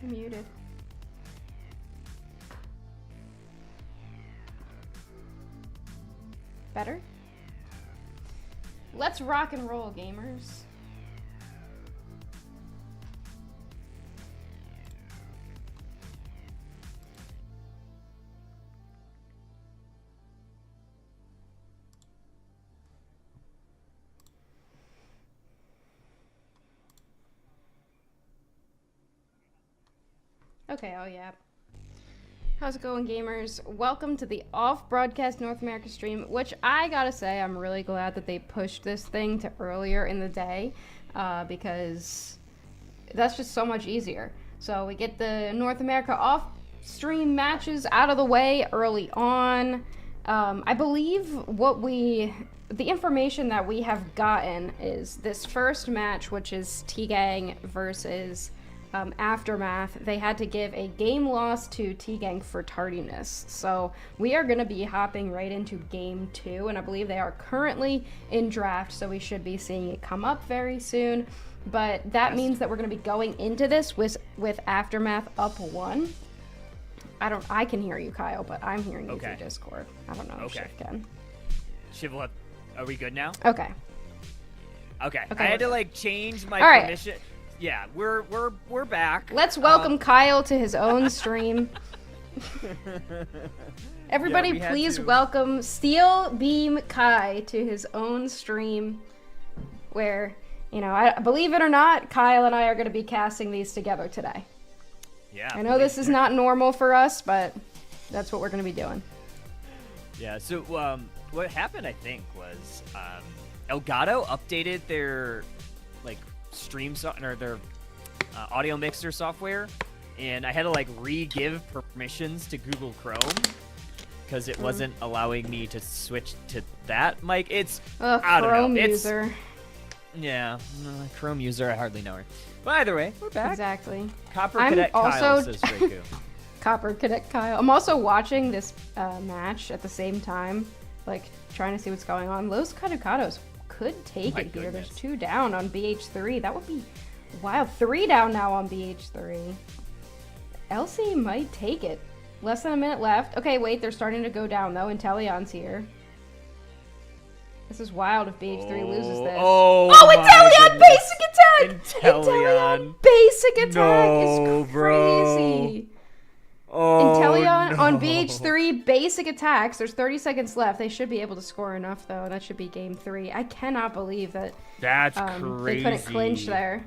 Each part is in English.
You're muted. Better? Let's rock and roll, gamers. Okay, oh yeah. How's it going, gamers? Welcome to the off-broadcast North America stream, which I gotta say, I'm really glad that they pushed this thing to earlier in the day, because that's just so much easier. So we get the North America off-stream matches out of the way early on. I believe the information that we have gotten is this first match, which is TiGang versus Aftermath. They had to give a game loss to TiGang for tardiness. So we are going to be hopping right into game 2, and I believe they are currently in draft, so we should be seeing it come up very soon. But that means that we're going to be going into this with Aftermath up 1. I can hear you, Kyle, but I'm hearing you through Discord. I don't know if Shiv can. Shiv, are we good now? Okay. Okay. I had to change my permission. Yeah, we're back. Let's welcome Kyle to his own stream. Everybody, please welcome Steel Beam Kai to his own stream, where, believe it or not, Kyle and I are going to be casting these together today. Yeah. I know this is not normal for us, but that's what we're going to be doing. Yeah. So what happened, I think, was Elgato updated their their audio mixer software, and I had to re-give permissions to Google Chrome because it wasn't allowing me to switch to that mic. It's I don't Chrome know. user. Yeah, Chrome user. I hardly know her. But either way, we're back. Exactly. Copper Cadet Kyle says Draco. Copper Cadet Kyle. I'm also watching this match at the same time, trying to see what's going on. Los Caducados could take it here. There's 2 down on BH3. That would be wild. 3 down now on BH3. LC might take it. Less than a minute left. Okay, wait, they're starting to go down though. Inteleon's here. This is wild if BH3 loses this. Oh, Inteleon basic attack! Inteleon basic attack is crazy. Bro. Oh, Inteleon on BH3 basic attacks. There's 30 seconds left. They should be able to score enough though. That should be game 3. I cannot believe that. That's crazy. They couldn't clinch there.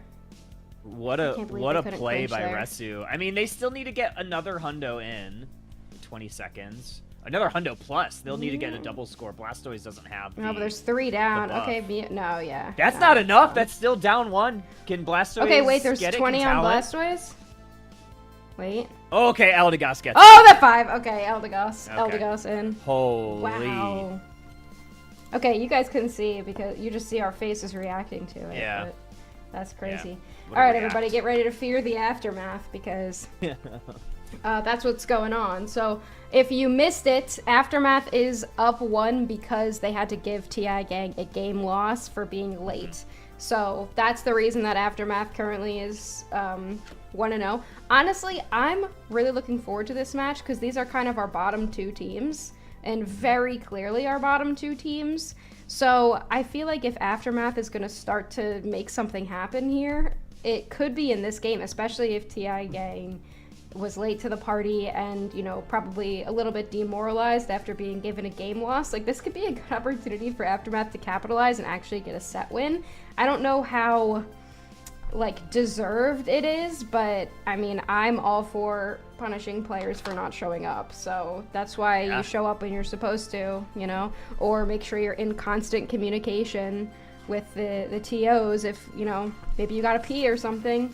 What a play by Resu. I mean, they still need to get another hundo in 20 seconds. Another hundo plus. They'll need to get a double score. Blastoise doesn't have No, but there's 3 down. Okay, That's not enough. That's still down 1. Can Blastoise Okay, wait, there's get 20 it? on Blastoise? Wait. Okay, Eldegoss gets Oh, that 5. Okay, Eldegoss. Okay. Eldegoss in. Holy. Wow. Okay, you guys couldn't see because you just see our faces reacting to it. Yeah. But that's crazy. Yeah. All right, everybody, get ready to fear the aftermath because that's what's going on. So if you missed it, Aftermath is up 1 because they had to give TiGang a game loss for being late. So that's the reason that Aftermath currently is 1-0. Honestly, I'm really looking forward to this match because these are kind of our bottom 2 teams, and very clearly our bottom 2 teams. So I feel like if Aftermath is going to start to make something happen here, it could be in this game, especially if TiGang was late to the party and, probably a little bit demoralized after being given a game loss. This could be a good opportunity for Aftermath to capitalize and actually get a set win. I don't know how, deserved it is, but, I mean, I'm all for punishing players for not showing up. So that's why you show up when you're supposed to, or make sure you're in constant communication with the TOs if, maybe you gotta pee or something.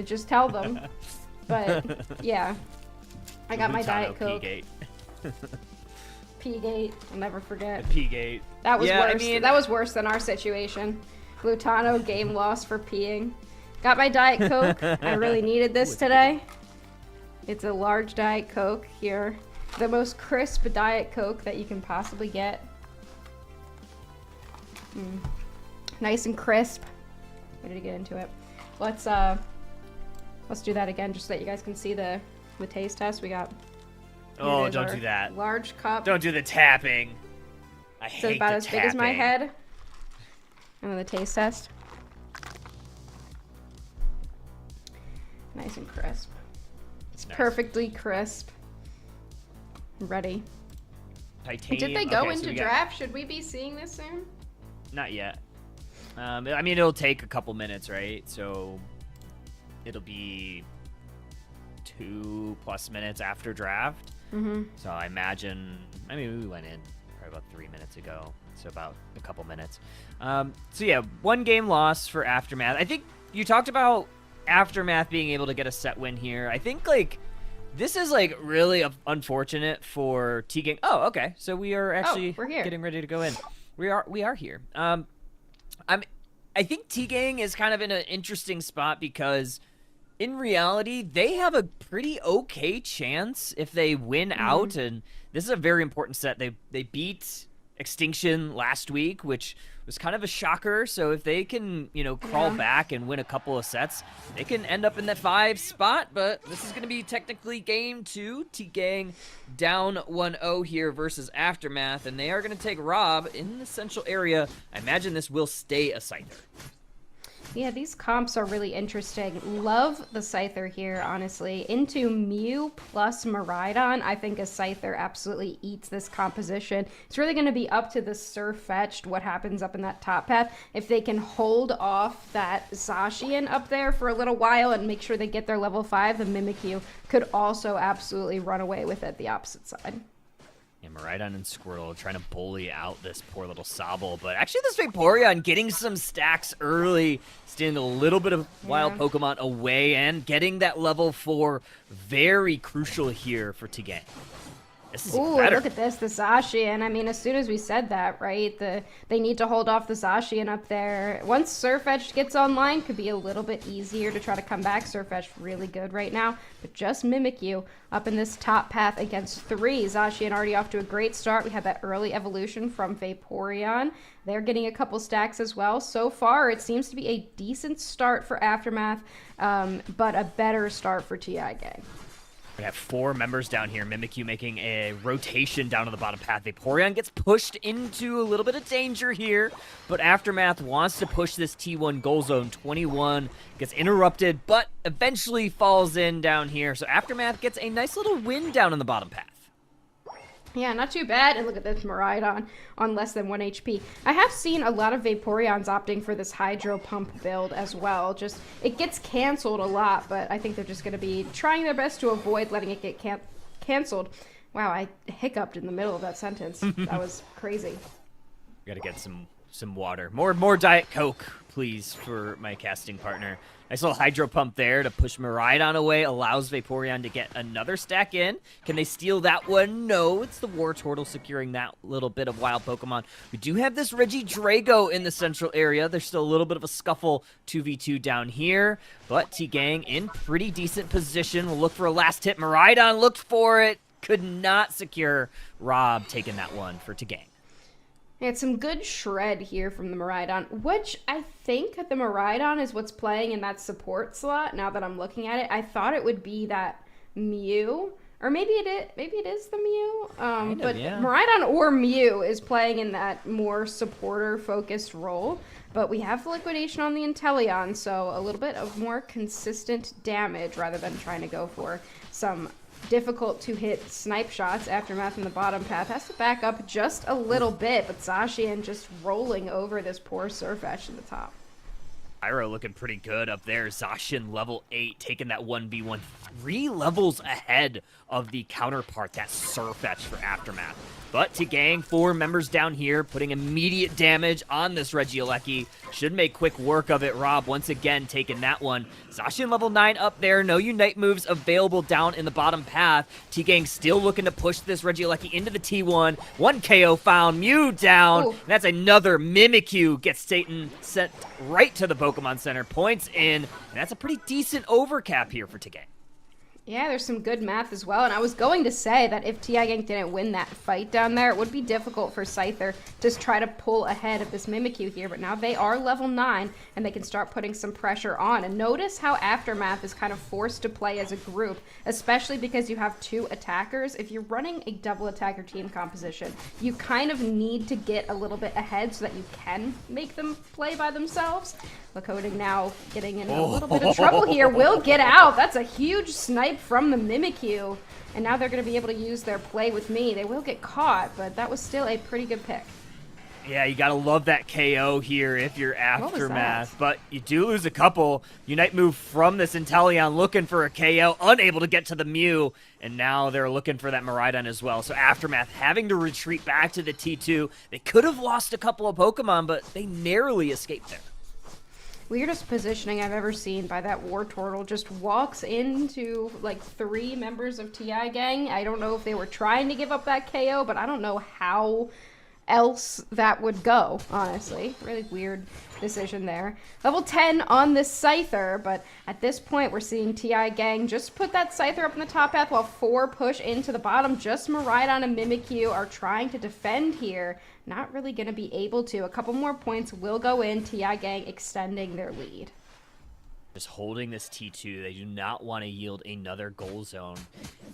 Just tell them. But yeah, I got my Diet Coke. P-gate, I'll never forget. P-gate. That was worse. That was worse than our situation. Glutano game loss for peeing. Got my Diet Coke. I really needed this today. It's a large Diet Coke here. The most crisp Diet Coke that you can possibly get. Nice and crisp. Ready to get into it. Let's Let's do that again just so that you guys can see the taste test. We got... Oh, don't do that. Large cup. Don't do the tapping. I hate the tapping. It's about as big as my head. And then the taste test. Nice and crisp. It's nice. Perfectly crisp. Ready. Titanium. Did they go into draft? Should we be seeing this soon? Not yet. I mean, it'll take a couple minutes, right? So it'll be 2+ minutes after draft. So I imagine, I mean, we went in probably about 3 minutes ago, so about a couple minutes. So yeah, 1 game loss for Aftermath. I think you talked about Aftermath being able to get a set win here. I think like this is like really unfortunate for TiGang. Oh, okay. So we are actually we're here. Getting ready to go in. We are here. I think TiGang is kind of in an interesting spot because in reality, they have a pretty okay chance if they win out, and this is a very important set. They beat Extinction last week, which was kind of a shocker. So if they can, crawl back and win a couple of sets, they can end up in that 5 spot. But this is going to be technically game 2. TiGang down 1-0 here versus Aftermath, and they are going to take Rob in the central area. I imagine this will stay a Scyther. Yeah, these comps are really interesting. Love the Scyther here, honestly. Into Mew plus Miraidon, I think a Scyther absolutely eats this composition. It's really going to be up to the Surfetched, what happens up in that top path. If they can hold off that Zacian up there for a little while and make sure they get their level 5, the Mimikyu could also absolutely run away with it the opposite side. Yeah, Miraidon and Squirtle trying to bully out this poor little Sobble, but actually this Vaporeon getting some stacks early, stealing a little bit of wild Pokemon away, and getting that level 4 very crucial here for TiGang. This is better. Look at this, the Zacian. I mean, as soon as we said that, right, they need to hold off the Zacian up there. Once Surfetched gets online, could be a little bit easier to try to come back. Surfetched really good right now, but just Mimikyu up in this top path against 3. Zacian already off to a great start. We had that early evolution from Vaporeon. They're getting a couple stacks as well. So far, it seems to be a decent start for Aftermath, but a better start for TiGang. We have 4 members down here. Mimikyu making a rotation down to the bottom path. Vaporeon gets pushed into a little bit of danger here, but Aftermath wants to push this T1 goal zone. 21 gets interrupted, but eventually falls in down here. So Aftermath gets a nice little win down in the bottom path. Yeah, not too bad. And look at this Miraidon on less than 1 HP. I have seen a lot of Vaporeons opting for this Hydro Pump build as well. Just, it gets canceled a lot, but I think they're just going to be trying their best to avoid letting it get canceled. Wow, I hiccuped in the middle of that sentence. That was crazy. Gotta get some water. More Diet Coke, please, for my casting partner. Nice little Hydro Pump there to push Miraidon away, allows Vaporeon to get another stack in. Can they steal that one? No, it's the Wartortle securing that little bit of wild Pokemon. We do have this Regidrago in the central area. There's still a little bit of a scuffle 2v2 down here, but TiGang in pretty decent position. We'll look for a last hit. Miraidon looked for it, could not secure. Rob taking that one for TiGang. We had some good shred here from the Miraidon, which I think the Miraidon is what's playing in that support slot. Now that I'm looking at it, I thought it would be that Mew, or maybe it is the Mew. But Miraidon or Mew is playing in that more supporter-focused role. But we have the Liquidation on the Inteleon, so a little bit of more consistent damage rather than trying to go for some difficult to hit snipe shots. Aftermath in the bottom path has to back up just a little bit, but Zacian just rolling over this poor Surfetched in the top. Pyro looking pretty good up there. Zacian level 8 taking that 1v1 3 levels ahead of the counterpart, that Surfetched for Aftermath. But TiGang, 4 members down here, putting immediate damage on this Regieleki. Should make quick work of it. Rob once again taking that one. Zacian level 9 up there. No Unite moves available down in the bottom path. TiGang still looking to push this Regieleki into the T1. 1 KO found. Mew down. And that's another Mimikyu. Gets Satan sent right to the Pokemon Center. Points in. And that's a pretty decent overcap here for TiGang. Yeah, there's some good math as well, and I was going to say that if TiGang didn't win that fight down there, it would be difficult for Scyther to try to pull ahead of this Mimikyu here, but now they are level 9, and they can start putting some pressure on. And notice how Aftermath is kind of forced to play as a group, especially because you have 2 attackers. If you're running a double attacker team composition, you kind of need to get a little bit ahead so that you can make them play by themselves. Lakota now getting in a little bit of trouble here. Will get out. That's a huge snipe from the Mimikyu. And now they're going to be able to use their play with me. They will get caught, but that was still a pretty good pick. Yeah, you gotta love that KO here if you're Aftermath, but you do lose a couple. Unite move from this Inteleon looking for a KO, unable to get to the Mew, and now they're looking for that Miraidon as well. So Aftermath having to retreat back to the T2. They could have lost a couple of Pokemon, but they narrowly escaped there. Weirdest positioning I've ever seen by that Wartortle. Just walks into like 3 members of TiGang. I don't know if they were trying to give up that KO, but I don't know how else that would go, honestly. Really weird decision there. Level 10 on this Scyther, but at this point we're seeing TiGang just put that Scyther up in the top path while 4 push into the bottom. Just Miraidon and Mimikyu are trying to defend here. Not really going to be able to. A couple more points will go in. TiGang extending their lead. Just holding this T2, they do not want to yield another goal zone,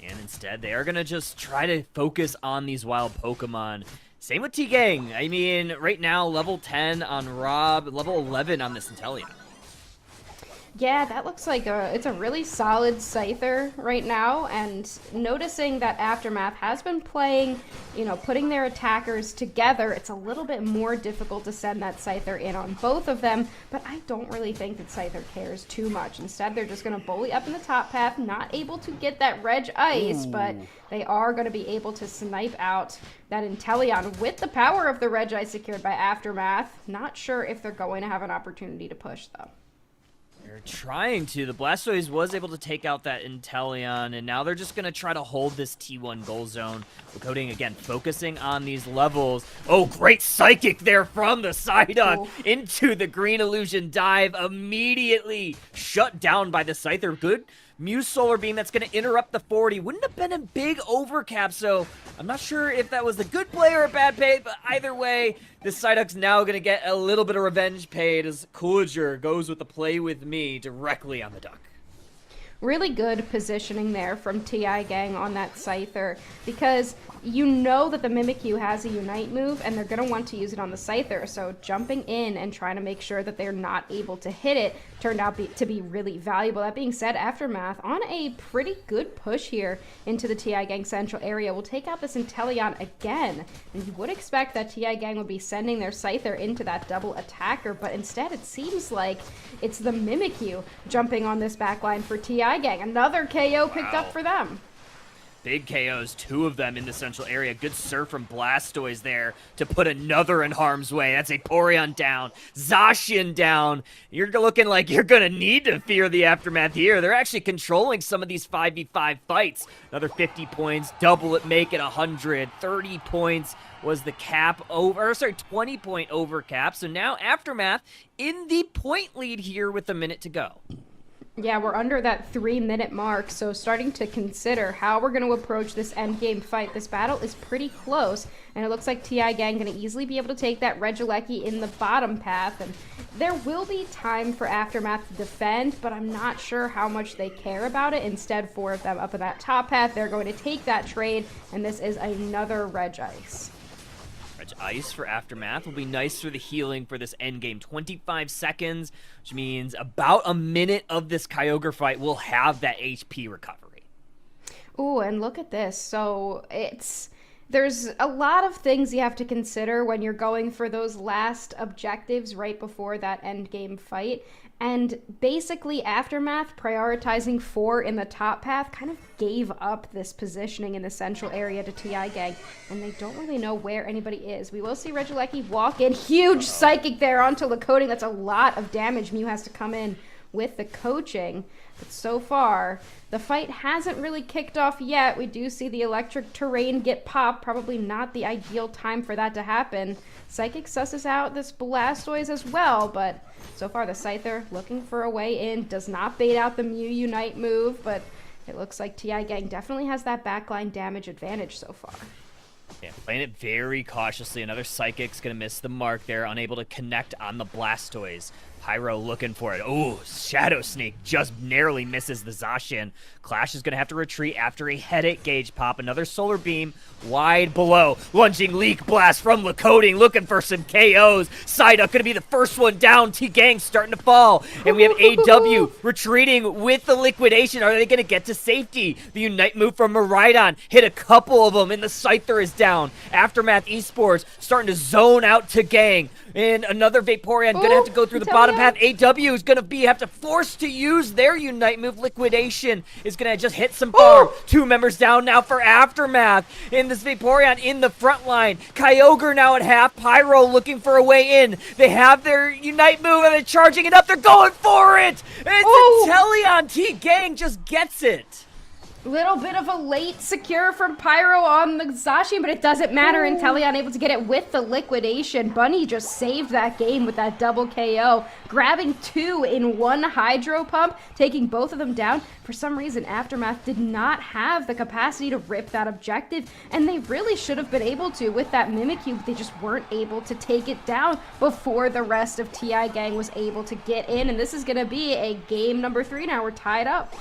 and instead they are going to just try to focus on these wild Pokemon. Same with TiGang. I mean, right now, level 10 on Rob, level 11 on this Inteleon. Yeah, that looks like it's a really solid Scyther right now, and noticing that Aftermath has been playing, you know, putting their attackers together, it's a little bit more difficult to send that Scyther in on both of them, but I don't really think that Scyther cares too much. Instead, they're just going to bully up in the top path, not able to get that Reg Ice, but they are going to be able to snipe out that Inteleon with the power of the Reg Ice secured by Aftermath. Not sure if they're going to have an opportunity to push, though. They're trying to. The Blastoise was able to take out that Inteleon, and now they're just going to try to hold this T1 goal zone. Coding again, focusing on these levels. Oh, great Psychic there from the Psyduck into the Green Illusion dive. Immediately shut down by the Scyther. Good Muse Solar Beam that's going to interrupt the 40. Wouldn't have been a big overcap, so I'm not sure if that was a good play or a bad play, but either way, this Psyduck's now going to get a little bit of revenge paid as Coolager goes with the play with me directly on the duck. Really good positioning there from TiGang on that Scyther, because you know that the Mimikyu has a Unite move, and they're going to want to use it on the Scyther, so jumping in and trying to make sure that they're not able to hit it turned out to be really valuable. That being said, Aftermath on a pretty good push here into the TiGang central area will take out this Inteleon again, and you would expect that TiGang would be sending their Scyther into that double attacker, but instead it seems like it's the Mimikyu jumping on this backline for TiGang. Another KO picked up for them. Big KOs, 2 of them in the central area. Good surf from Blastoise there to put another in harm's way. That's a Vaporeon down, Zacian down. You're looking like you're going to need to fear the Aftermath here. They're actually controlling some of these 5v5 fights. Another 50 points, double it, make it 100. 30 points was the cap over, 20-point over cap. So now Aftermath in the point lead here with a minute to go. Yeah, we're under that 3-minute mark, so starting to consider how we're going to approach this endgame fight. This battle is pretty close, and it looks like TiGang going to easily be able to take that Regieleki in the bottom path, and there will be time for Aftermath to defend, but I'm not sure how much they care about it. Instead, 4 of them up in that top path, they're going to take that trade, and this is another Reg Ice. Reg Ice for Aftermath will be nice for the healing for this endgame. 25 seconds, which means about a minute of this Kyogre fight will have that HP recovery. Ooh, and look at this. So there's a lot of things you have to consider when you're going for those last objectives right before that endgame fight. And basically, Aftermath prioritizing 4 in the top path kind of gave up this positioning in the central area to TiGang, and they don't really know where anybody is. We will see Regieleki walk in. Huge Psychic there onto Lakota. That's a lot of damage. Mew has to come in with the coaching. But so far, the fight hasn't really kicked off yet. We do see the electric terrain get popped. Probably not the ideal time for that to happen. Psychic susses out this Blastoise as well, but so far the Scyther looking for a way in. Does not bait out the Mew Unite move, but it looks like TiGang definitely has that backline damage advantage so far. Yeah, playing it very cautiously. Another Psychic's going to miss the mark there, unable to connect on the Blastoise. Pyro looking for it. Oh, Shadow Sneak just narrowly misses the Zacian. Clash is going to have to retreat after a headache gauge pop. Another Solar Beam wide below. Lunging Leak Blast from Lakoding, looking for some KOs. Psyduck going to be the first one down. T-Gang starting to fall. And we have AW retreating with the liquidation. Are they going to get to safety? The Unite move from Miraidon hit a couple of them, and the Scyther is down. Aftermath Esports starting to zone out T-Gang. And another Vaporeon going to have to go through the bottom path. AW is going to have to force to use their Unite move. Liquidation is going to just hit some farm. 2 members down now for Aftermath. And this Vaporeon in the front line. Kyogre now at half. Pyro looking for a way in. They have their Unite move and they're charging it up. They're going for it. And it's Inteleon. T-Gang just gets it. Little bit of a late secure from Pyro on the Zacian, but it doesn't matter. Inteleon able to get it with the liquidation. Bunny just saved that game with that double KO, grabbing 2 in 1 Hydro Pump, taking both of them down. For some reason, Aftermath did not have the capacity to rip that objective, and they really should have been able to with that Mimikyu, but they just weren't able to take it down before the rest of TiGang was able to get in, and this is going to be a game number 3 now. We're tied up.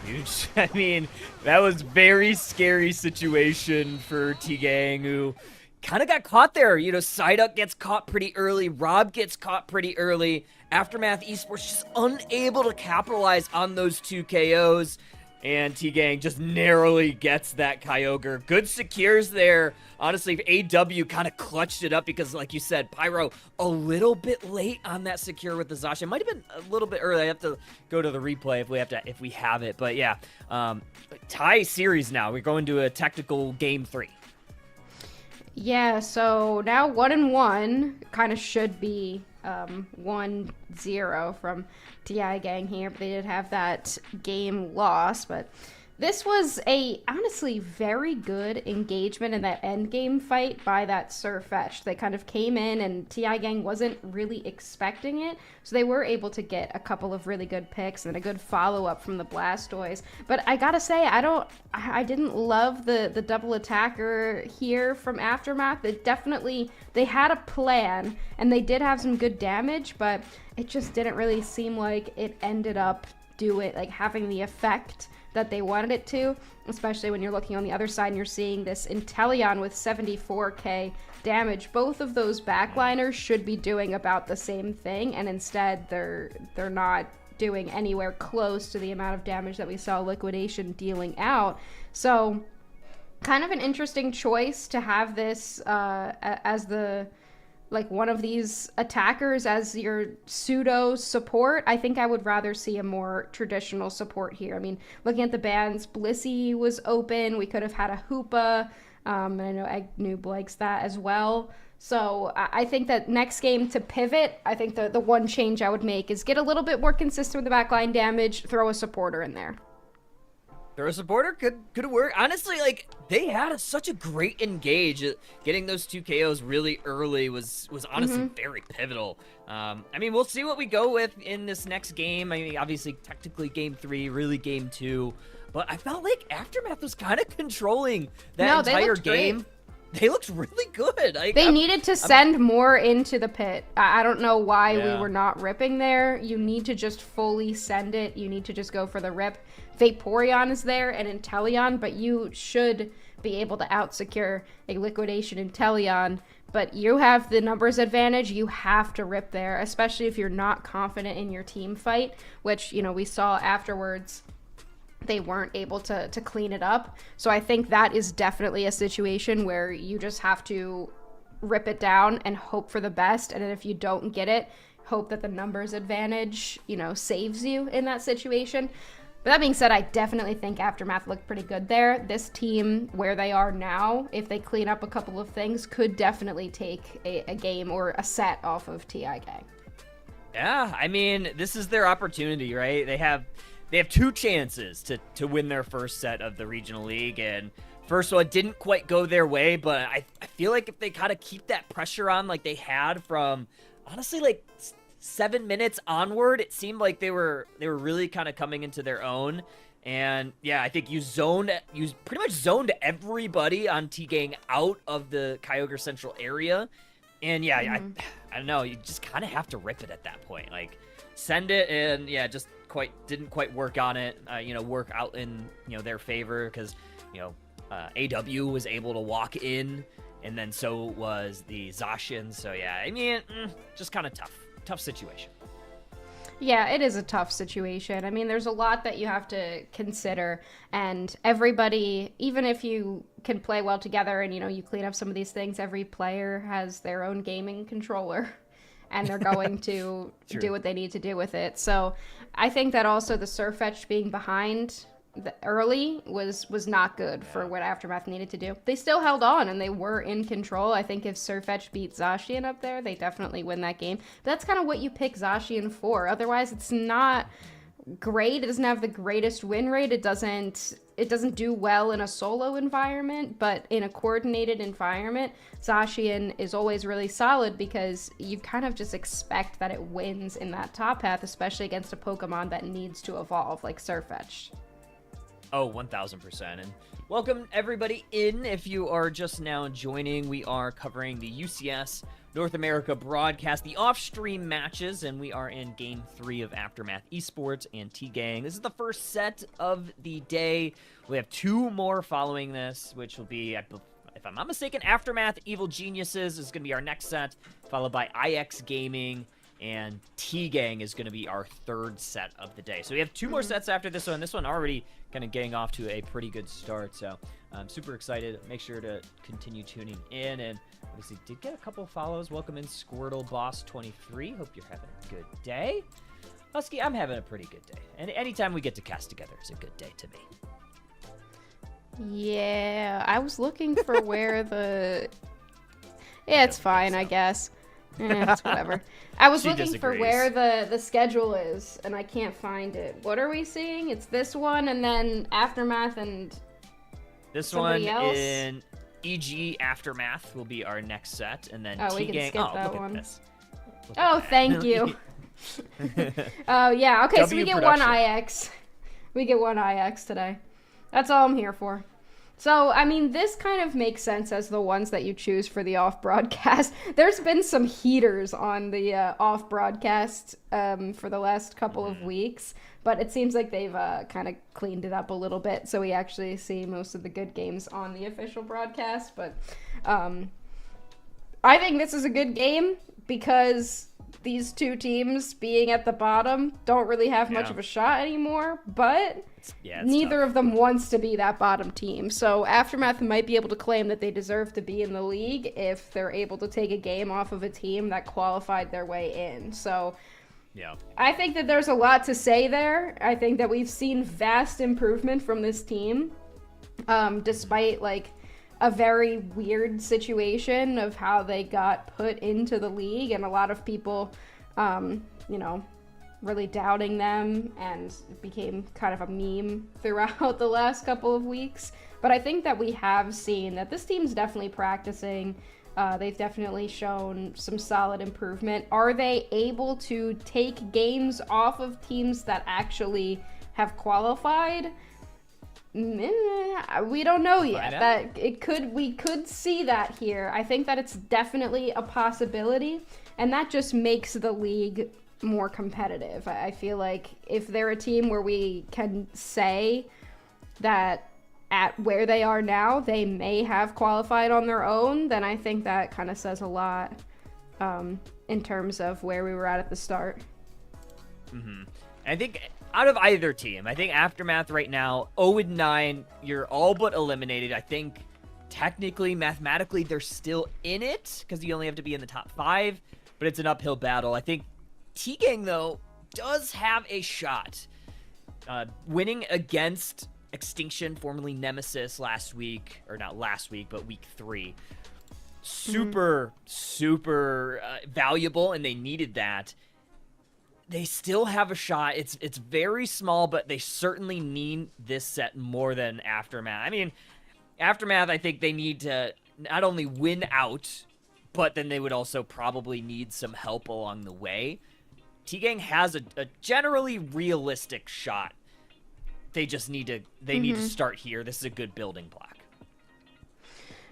Huge. I mean, that was very scary situation for T-Gang, who kind of got caught there. You know, Psyduck gets caught pretty early. Rob gets caught pretty early. Aftermath Esports just unable to capitalize on those 2 KOs. And T-Gang just narrowly gets that Kyogre. Good secures there. Honestly, AW kind of clutched it up because, like you said, Pyro a little bit late on that secure with the Zacian. Might have been a little bit early. I have to go to the replay if we have it. But yeah, tie series now. We're going to a technical game 3. Yeah, so now 1-1 kind of should be 1-0 from TiGang here, but they did have that game loss. But this was a honestly very good engagement in that end game fight by that Sirfetch'd. They kind of came in and TiGang wasn't really expecting it, so they were able to get a couple of really good picks and a good follow-up from the Blastoise. But I gotta say, I didn't love the double attacker here from Aftermath. They had a plan and they did have some good damage, but it just didn't really seem like it ended up having the effect that they wanted it to, especially when you're looking on the other side and you're seeing this Inteleon with 74k damage. Both of those backliners should be doing about the same thing, and instead they're not doing anywhere close to the amount of damage that we saw Liquidation dealing out. So kind of an interesting choice to have this as one of these attackers as your pseudo support. I think I would rather see a more traditional support here. I mean, looking at the bans, Blissey was open. We could have had a Hoopa. And I know Eggnoob likes that as well. So I think that next game to pivot, I think the one change I would make is get a little bit more consistent with the backline damage, throw a supporter in there. Throw a supporter could work. Honestly, they had such a great engage. Getting those 2 KOs really early was honestly very pivotal. I mean, we'll see what we go with in this next game. I mean, obviously, technically game 3, really game 2. But I felt like Aftermath was kind of controlling that entire game. Great. They looked really good. They needed to send more into the pit. I don't know why we were not ripping there. You need to just fully send it. You need to just go for the rip. Vaporeon is there and Inteleon, but you should be able to out-secure a Liquidation Inteleon. But you have the numbers advantage. You have to rip there, especially if you're not confident in your team fight, which, you know, we saw afterwards. They weren't able to clean it up. So I think that is definitely a situation where you just have to rip it down and hope for the best. And then if you don't get it, hope that the numbers advantage, saves you in that situation. But that being said, I definitely think Aftermath looked pretty good there. This team, where they are now, if they clean up a couple of things, could definitely take a game or a set off of TiGang. Yeah, I mean, this is their opportunity, right? They have 2 chances to win their first set of the regional league, and first one didn't quite go their way, but I feel like if they kind of keep that pressure on like they had from, honestly, 7 minutes onward, it seemed like they were really kind of coming into their own. And yeah, I think you pretty much zoned everybody on TiGang out of the Kyogre Central area. And yeah, I don't know, you just kind of have to rip it at that point. Like, send it, and yeah, just didn't quite work on it. Work out in their favor, because AW was able to walk in, and then so was the Zacian. So yeah, I mean, just kind of tough situation. Yeah, it is a tough situation. I mean, there's a lot that you have to consider, and everybody, even if you can play well together and, you clean up some of these things, every player has their own gaming controller, and they're going to do what they need to do with it. So I think that also the Sirfetch'd being behind early was not good for what Aftermath needed to do. They still held on, and they were in control. I think if Sirfetch'd beat Zacian up there, they definitely win that game. But that's kind of what you pick Zacian for. Otherwise, it's not great. It doesn't have the greatest win rate. It doesn't do well in a solo environment, but in a coordinated environment, Zacian is always really solid, because you kind of just expect that it wins in that top path, especially against a Pokemon that needs to evolve, like Sirfetch'd. Oh, 1000%. And welcome everybody in. If you are just now joining, we are covering the UCS North America broadcast, the off-stream matches, and we are in Game 3 of Aftermath Esports and TiGang. This is the first set of the day. We have 2 more following this, which will be, if I'm not mistaken, Aftermath Evil Geniuses is going to be our next set, followed by IX Gaming, and TiGang is going to be our 3rd set of the day. So we have 2 more sets after this one. This one already kind of getting off to a pretty good start. So I'm super excited. Make sure to continue tuning in. And obviously did get a couple follows. Welcome in Squirtle Boss 23. Hope you're having a good day. Husky, I'm having a pretty good day. And anytime we get to cast together is a good day to me. Yeah, I was looking for where the... Yeah, it's fine, I guess. It's whatever. I was looking for where the schedule is, and I can't find it. What are we seeing? It's this one, and then Aftermath, and this one else? In EG Aftermath will be our next set, and then we can skip that one. Thank you. Oh, yeah, okay, so we get one IX. We get one IX today. That's all I'm here for. So, I mean, this kind of makes sense as the ones that you choose for the off-broadcast. There's been some heaters on the off-broadcast for the last couple of weeks, but it seems like they've kind of cleaned it up a little bit, so we actually see most of the good games on the official broadcast. But I think this is a good game, because these 2 teams being at the bottom don't really have much of a shot anymore, but neither of them wants to be that bottom team. So Aftermath might be able to claim that they deserve to be in the league if they're able to take a game off of a team that qualified their way in. So I think that there's a lot to say there. I think that we've seen vast improvement from this team, despite like a very weird situation of how they got put into the league, and a lot of people, really doubting them, and it became kind of a meme throughout the last couple of weeks. But I think that we have seen that this team's definitely practicing. They've definitely shown some solid improvement. Are they able to take games off of teams that actually have qualified? We don't know yet. We could see that here. I think that it's definitely a possibility, and that just makes the league more competitive. I feel like if they're a team where we can say that at where they are now, they may have qualified on their own, then I think that kind of says a lot in terms of where we were at the start. I think out of either team, I think Aftermath right now, 0-9, you're all but eliminated. I think technically, mathematically, they're still in it because you only have to be in the top 5, but it's an uphill battle. I think TiGang, though, does have a shot. Winning against Extinction, formerly Nemesis, last week, or not last week, but week 3. Super valuable, and they needed that. They still have a shot. It's very small, but they certainly need this set more than Aftermath. I mean, Aftermath, I think they need to not only win out, but then they would also probably need some help along the way. TiGang has a generally realistic shot. they just need to need to start here. This is a good building block.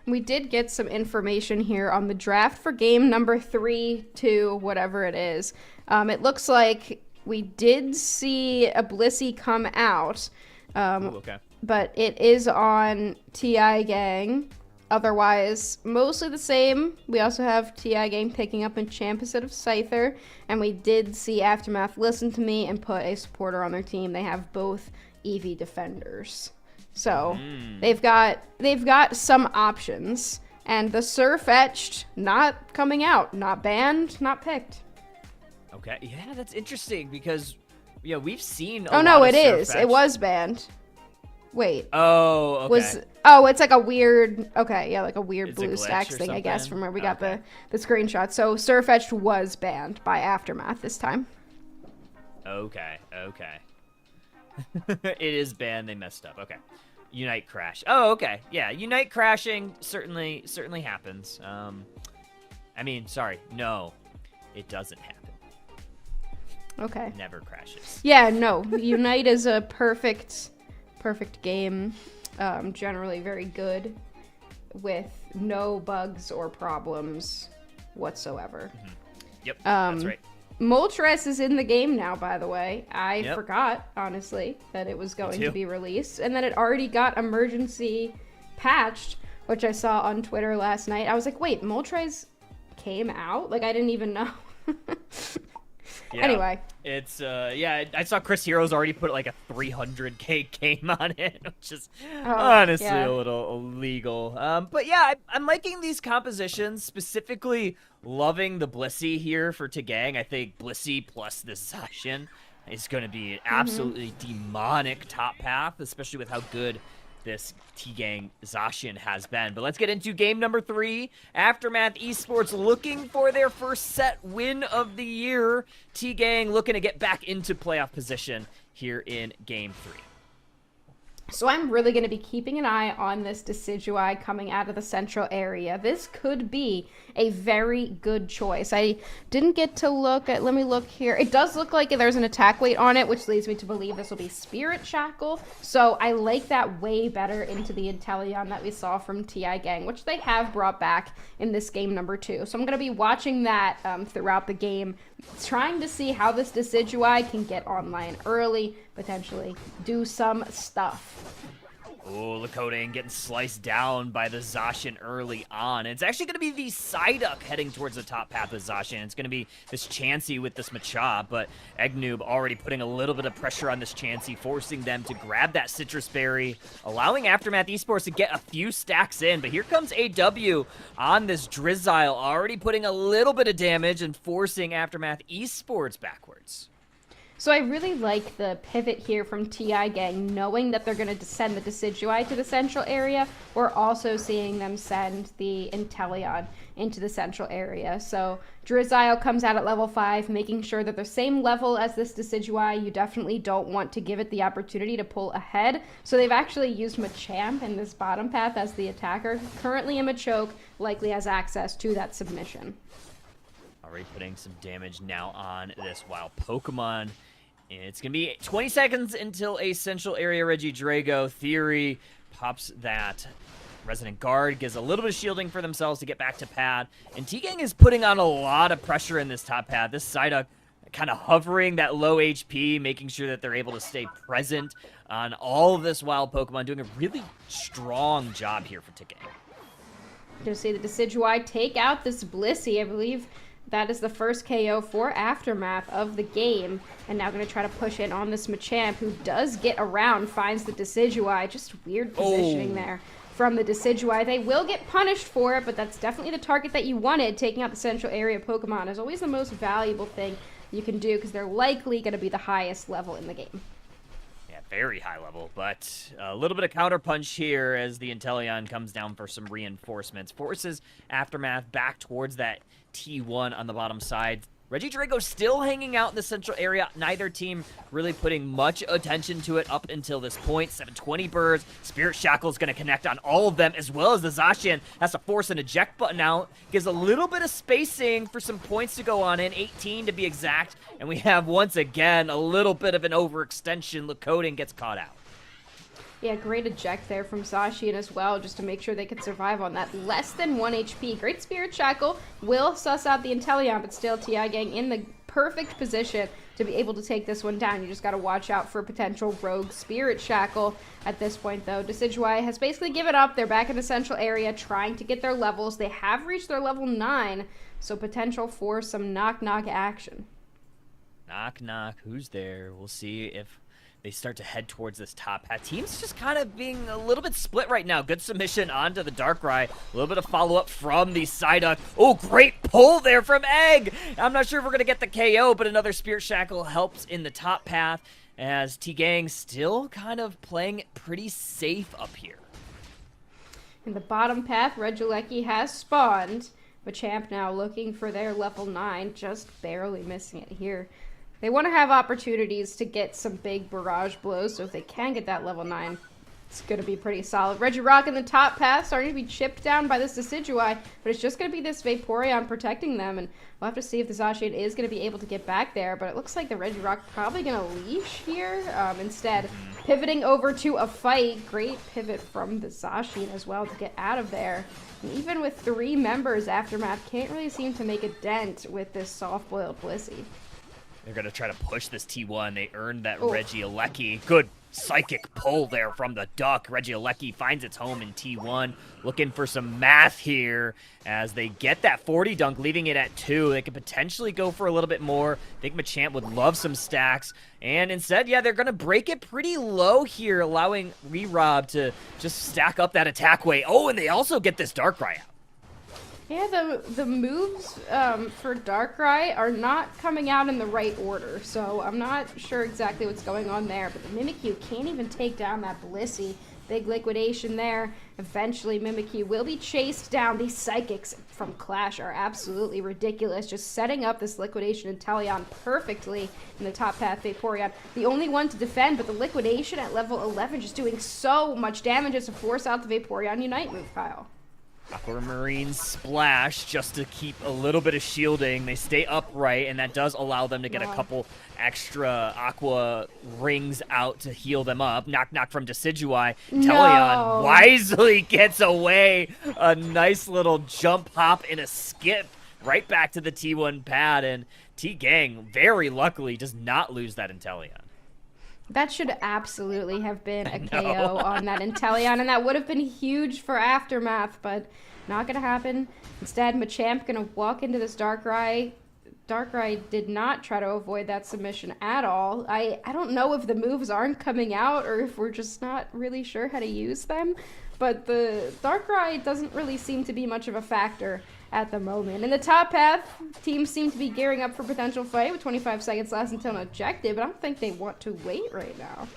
We did get some information here on the draft for game number 3 to whatever it is. It looks like we did see a Blissey come out. Okay. But it is on TiGang. Otherwise, mostly the same. We also have TiGang picking up in champ instead of Scyther. And we did see Aftermath listen to me and put a supporter on their team. They have both EV defenders. So they've got some options. And the Surfetched not coming out. Not banned, not picked. Okay, yeah, that's interesting because we've seen Oh no, it is. It was banned. Wait. Oh, okay. It's like a weird, like a weird It's blue a glitch stacks or thing, I guess, something? from where we got the screenshot. So Surfetched was banned by Aftermath this time. Okay. It is banned. They messed up. Okay. Unite crash. Oh, okay. Yeah, Unite crashing certainly happens. I mean, sorry. No, it doesn't happen. Okay. It never crashes. Yeah, no. Unite is a perfect game. Generally very good with no bugs or problems whatsoever. Yep, that's right. Moltres is in the game now, by the way. I forgot, honestly, that it was going to be released. And then it already got emergency patched, which I saw on Twitter last night. I was like, wait, Moltres came out? Like, I didn't even know. Yeah, anyway. It's, I saw Chris Heroes already put like a 300k game on it, which is honestly a little illegal. But yeah, I'm liking these compositions, specifically loving the Blissey here for TiGang. I think Blissey plus this Zacian is going to be an absolutely demonic top path, especially with how good this TiGang Zacian has been. But let's get into game number 3. Aftermath Esports looking for their first set win of the year. TiGang looking to get back into playoff position here in game 3. So I'm really going to be keeping an eye on this Decidueye coming out of the central area. This could be a very good choice. I didn't get to look at, let me look here. It does look like there's an attack weight on it, which leads me to believe this will be Spirit Shackle. So I like that way better into the Inteleon that we saw from TiGang, which they have brought back in this game number 2. So I'm going to be watching that throughout the game, trying to see how this Decidueye can get online early, potentially do some stuff. Oh, Lakotan getting sliced down by the Zacian early on. It's actually going to be the Psyduck heading towards the top path of Zacian. It's going to be this Chansey with this Machop, but Eggnoob already putting a little bit of pressure on this Chansey, forcing them to grab that Citrus Berry, allowing Aftermath Esports to get a few stacks in. But here comes AW on this Drizzile, already putting a little bit of damage and forcing Aftermath Esports backwards. So I really like the pivot here from TiGang, knowing that they're going to send the Decidueye to the central area. We're also seeing them send the Inteleon into the central area. So Drizzile comes out at level 5, making sure that they're same level as this Decidueye. You definitely don't want to give it the opportunity to pull ahead. So they've actually used Machamp in this bottom path as the attacker. Currently in Machoke, likely has access to that submission. Already putting some damage now on this wild Pokemon. It's going to be 20 seconds until a central area Regidrago. Theory pops that Resident Guard, gives a little bit of shielding for themselves to get back to pad. And TiGang is putting on a lot of pressure in this top pad. This Psyduck kind of hovering that low HP, making sure that they're able to stay present on all of this wild Pokemon, doing a really strong job here for TiGang. Going to see the Decidueye take out this Blissey. I believe that is the first KO for Aftermath of the game. And now going to try to push in on this Machamp, who does get around, finds the Decidueye. Just weird positioning there from the Decidueye. They will get punished for it, but that's definitely the target that you wanted. Taking out the central area Pokemon is always the most valuable thing you can do, because they're likely going to be the highest level in the game. Yeah, very high level, but a little bit of counterpunch here as the Inteleon comes down for some reinforcements. Forces Aftermath back towards that T1 on the bottom side. Regidrago still hanging out in the central area. Neither team really putting much attention to it up until this point. 720 birds. Spirit Shackle is going to connect on all of them, as well as the Zacian has to force an eject button out. Gives a little bit of spacing for some points to go on in, 18 to be exact. And we have, once again, a little bit of an overextension. Lakotan gets caught out. Yeah, great eject there from Zacian as well, just to make sure they could survive on that. Less than 1 HP. Great Spirit Shackle will suss out the Inteleon, but still TiGang in the perfect position to be able to take this one down. You just got to watch out for potential rogue Spirit Shackle at this point, though. Decidueye has basically given up. They're back in the central area trying to get their levels. They have reached their level 9, so potential for some knock-knock action. Knock-knock. Who's there? We'll see if they start to head towards this top hat. Team's just kind of being a little bit split right now. Good submission onto the Darkrai. A little bit of follow-up from the Psyduck. Oh, great pull there from Egg. I'm not sure if we're going to get the KO, but another Spirit Shackle helps in the top path as TiGang still kind of playing pretty safe up here. In the bottom path, Regieleki has spawned. Machamp now looking for their level 9, just barely missing it here. They want to have opportunities to get some big barrage blows, so if they can get that level 9, it's going to be pretty solid. Regirock in the top path, starting to be chipped down by this Decidueye, but it's just going to be this Vaporeon protecting them, and we'll have to see if the Zacian is going to be able to get back there, but it looks like the Regirock probably going to leash here, instead pivoting over to a fight. Great pivot from the Zacian as well to get out of there. And even with 3 members, Aftermath can't really seem to make a dent with this soft-boiled Blissey. They're going to try to push this T1. They earned that Regieleki. Good psychic pull there from the Duck. Regieleki finds its home in T1. Looking for some math here as they get that 40 dunk, leaving it at 2. They could potentially go for a little bit more. I think Machamp would love some stacks. And instead, yeah, they're going to break it pretty low here, allowing Re-Rob to just stack up that attack weight. Oh, and they also get this Darkrai out. Yeah, the moves for Darkrai are not coming out in the right order, so I'm not sure exactly what's going on there, but the Mimikyu can't even take down that Blissey. Big liquidation there. Eventually, Mimikyu will be chased down. These Psychics from Clash are absolutely ridiculous, just setting up this liquidation Inteleon perfectly in the top path. Vaporeon, the only one to defend, but the liquidation at level 11 just doing so much damage as to force out the Vaporeon Unite move, Kyle. Aquamarine Splash just to keep a little bit of shielding. They stay upright, and that does allow them to get a couple extra Aqua Rings out to heal them up. Knock knock from Decidueye. Inteleon wisely gets away. A nice little jump hop and a skip right back to the T1 pad, and TiGang very luckily does not lose that Inteleon. That should absolutely have been a KO on that Inteleon, and that would have been huge for Aftermath, but not going to happen. Instead, Machamp going to walk into this Darkrai. Darkrai did not try to avoid that submission at all. I don't know if the moves aren't coming out or if we're just not really sure how to use them, but the Darkrai doesn't really seem to be much of a factor at the moment. In the top path, teams seem to be gearing up for potential fight with 25 seconds left until an objective, but I don't think they want to wait right now.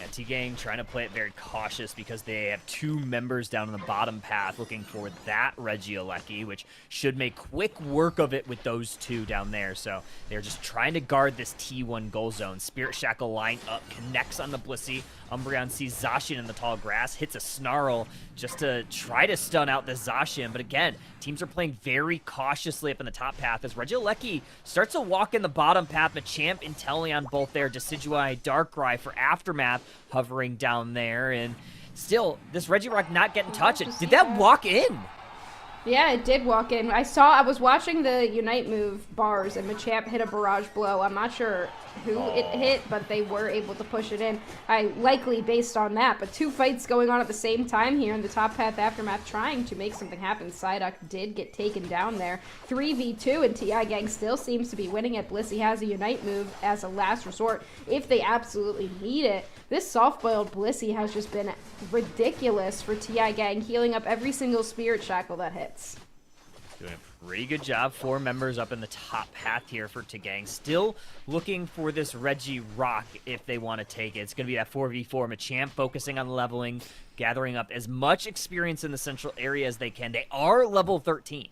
Yeah, TiGang trying to play it very cautious because they have 2 members down in the bottom path looking for that Regieleki, which should make quick work of it with those 2 down there. So they're just trying to guard this T1 goal zone. Spirit Shackle line up, connects on the Blissey. Umbreon sees Zacian in the tall grass, hits a Snarl just to try to stun out the Zacian. But again, teams are playing very cautiously up in the top path as Regieleki starts to walk in the bottom path. Machamp, Inteleon both there. Decidueye, Darkrai for Aftermath hovering down there. And still, this Regirock not getting touched. Did that walk in? Yeah, it did walk in. I was watching the Unite move bars, and Machamp hit a barrage blow. I'm not sure who it hit, but they were able to push it in. Likely based on that, but 2 fights going on at the same time here in the top path. Aftermath trying to make something happen. Psyduck did get taken down there. 3v2, and TiGang still seems to be winning it. Blissey has a Unite move as a last resort if they absolutely need it. This soft-boiled Blissey has just been ridiculous for TiGang, healing up every single Spirit Shackle that hits. Doing a pretty good job. 4 members up in the top path here for TiGang. Still looking for this Regirock if they want to take it. It's going to be that 4v4. Machamp focusing on leveling, gathering up as much experience in the central area as they can. They are level 13.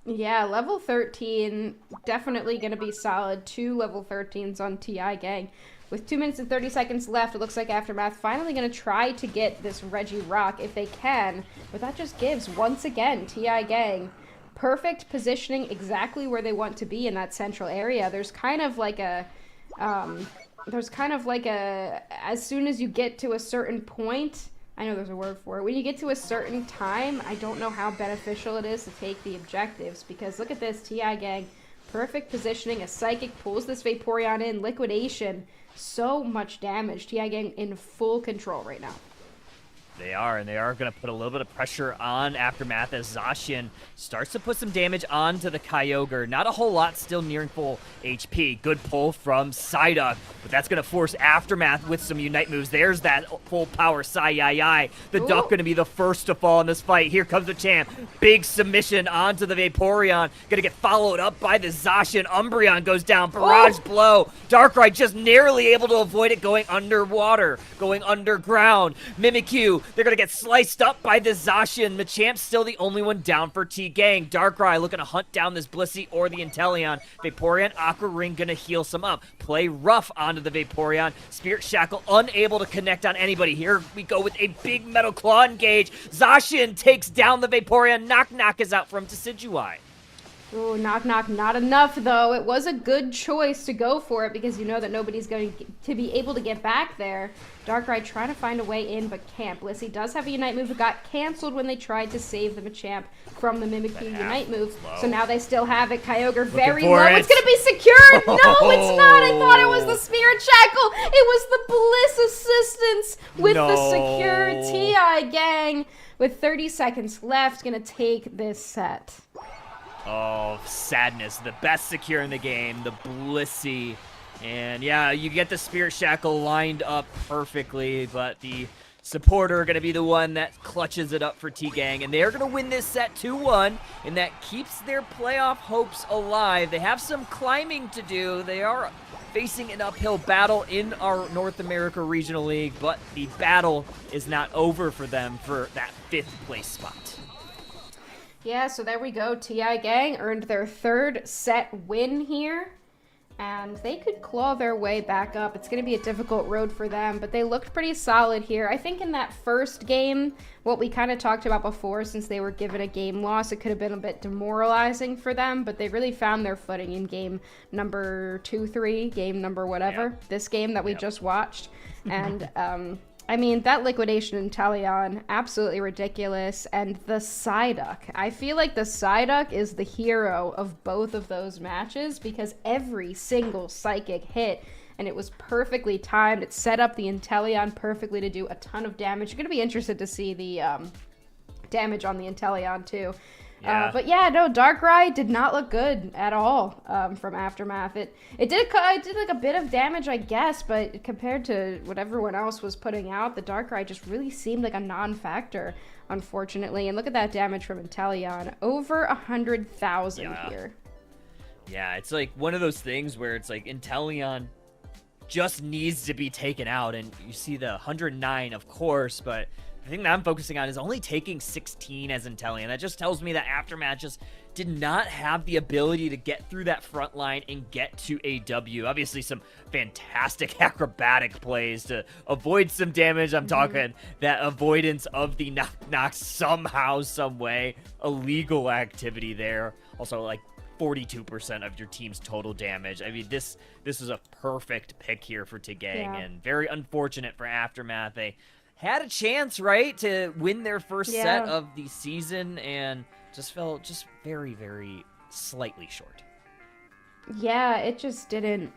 Yeah, level 13, definitely going to be solid. 2 level 13s on TiGang. With 2 minutes and 30 seconds left, it looks like Aftermath finally going to try to get this Regirock if they can. But that just gives, once again, TiGang perfect positioning exactly where they want to be in that central area. There's kind of like a there's kind of like as soon as you get to a certain point, I know there's a word for it, when you get to a certain time, I don't know how beneficial it is to take the objectives, because look at this, TiGang, perfect positioning, a Psychic pulls this Vaporeon in, liquidation, so much damage, TiGang in full control right now. They are, and they are going to put a little bit of pressure on Aftermath as Zacian starts to put some damage onto the Kyogre. Not a whole lot, still nearing full HP. Good pull from Psyduck, but that's going to force Aftermath with some Unite moves. There's that full power Psy-Yi-Yi. The Duck going to be the first to fall in this fight. Here comes the champ. Big submission onto the Vaporeon. Going to get followed up by the Zacian. Umbreon goes down. Barrage blow. Darkrai just narrowly able to avoid it going underwater, going underground. Mimikyu, they're going to get sliced up by the Zacian. Machamp's still the only one down for TiGang. Darkrai looking to hunt down this Blissey or the Inteleon. Vaporeon, Aqua Ring going to heal some up. Play rough onto the Vaporeon. Spirit Shackle unable to connect on anybody. Here we go with a big Metal Claw engage. Zacian takes down the Vaporeon. Knock Knock is out from Decidueye. Ooh, Knock Knock, not enough though. It was a good choice to go for it because you know that nobody's going to be able to get back there. Darkrai trying to find a way in, but can't. Blissey does have a Unite move. It got canceled when they tried to save the Machamp from the Mimikyu Unite move. So now they still have it. Kyogre very low. It's going to be secured. No, it's not. I thought it was the Spirit Shackle. It was the Bliss Assistance with the secure TiGang. With 30 seconds left, going to take this set. Oh, sadness. The best secure in the game, the Blissey. And yeah, you get the Spirit Shackle lined up perfectly, but the supporter going to be the one that clutches it up for TiGang. And they're going to win this set 2-1, and that keeps their playoff hopes alive. They have some climbing to do. They are facing an uphill battle in our North America Regional League, but the battle is not over for them for that 5th place spot. Yeah, so there we go. TiGang earned their 3rd set win here, and they could claw their way back up. It's going to be a difficult road for them, but they looked pretty solid here. I think in that first game, what we kind of talked about before, since they were given a game loss, it could have been a bit demoralizing for them, but they really found their footing in game number 2, 3, game number whatever, this game that we just watched. And, I mean, that liquidation in Inteleon, absolutely ridiculous. And the Psyduck. I feel like the Psyduck is the hero of both of those matches because every single Psychic hit, and it was perfectly timed. It set up the Inteleon perfectly to do a ton of damage. You're going to be interested to see the damage on the Inteleon, too. Yeah. But yeah, no, Darkrai did not look good at all from Aftermath. It did like a bit of damage, I guess, but compared to what everyone else was putting out, the Darkrai just really seemed like a non-factor, unfortunately. And look at that damage from Inteleon, over 100,000 here. Yeah, it's like one of those things where it's like Inteleon just needs to be taken out, and you see the 109, of course, but the thing that I'm focusing on is only taking 16 as Inteleon. That just tells me that Aftermath just did not have the ability to get through that front line and get to a W. Obviously, some fantastic acrobatic plays to avoid some damage. I'm talking that avoidance of the knock somehow, some way. Illegal activity there. Also, like, 42% of your team's total damage. I mean, this is a perfect pick here for TiGang, and very unfortunate for Aftermath. They had a chance, right, to win their first set of the season and just fell just very, very slightly short. Yeah, it just didn't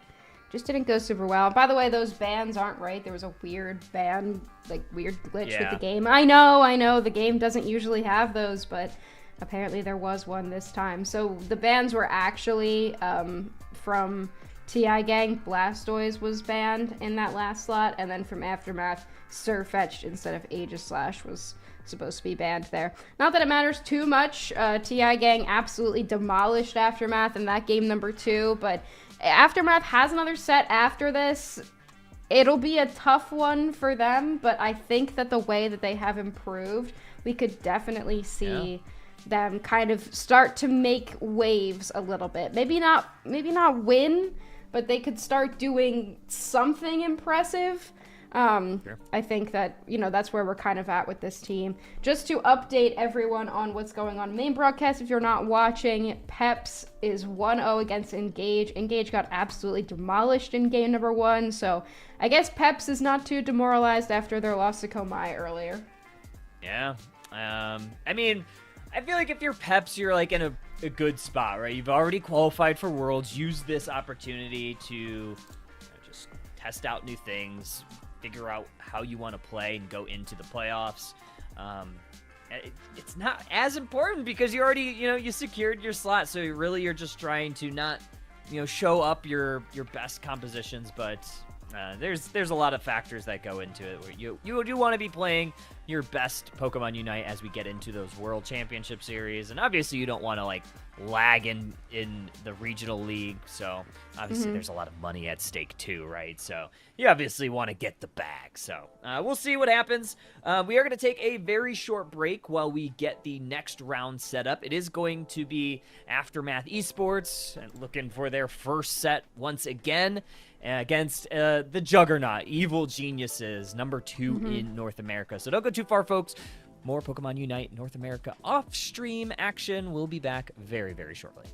go super well. By the way, those bans aren't right. There was a weird ban, like weird glitch with the game. I know, the game doesn't usually have those, but apparently there was one this time. So the bans were actually from TiGang, Blastoise was banned in that last slot, and then from Aftermath, Surfetched instead of Aegislash was supposed to be banned there. Not that it matters too much. TiGang absolutely demolished Aftermath in that game number 2, but Aftermath has another set after this. It'll be a tough one for them, but I think that the way that they have improved, we could definitely see them kind of start to make waves a little bit. Maybe not win, but they could start doing something impressive. Sure. I think that, that's where we're kind of at with this team. Just to update everyone on what's going on in main broadcast, if you're not watching, Peps is 1-0 against Engage. Engage got absolutely demolished in game number 1, so I guess Peps is not too demoralized after their loss to Komai earlier. Yeah. I mean, I feel like if you're Peps, you're like in a good spot, right? You've already qualified for Worlds. Use this opportunity to just test out new things, figure out how you want to play and go into the playoffs. It's not as important because you already, you secured your slot. So you're just trying to not, show up your best compositions, but there's a lot of factors that go into it. Where you do want to be playing your best Pokemon Unite as we get into those World Championship series, and obviously you don't want to lag in the regional league. So obviously there's a lot of money at stake too, right? So you obviously want to get the bag. So we'll see what happens. We are going to take a very short break while we get the next round set up. It is going to be Aftermath Esports, looking for their first set once again against the Juggernaut, Evil Geniuses, number 2 in North America. So don't go too far, folks. More Pokemon Unite North America off-stream action. We'll be back very, very shortly.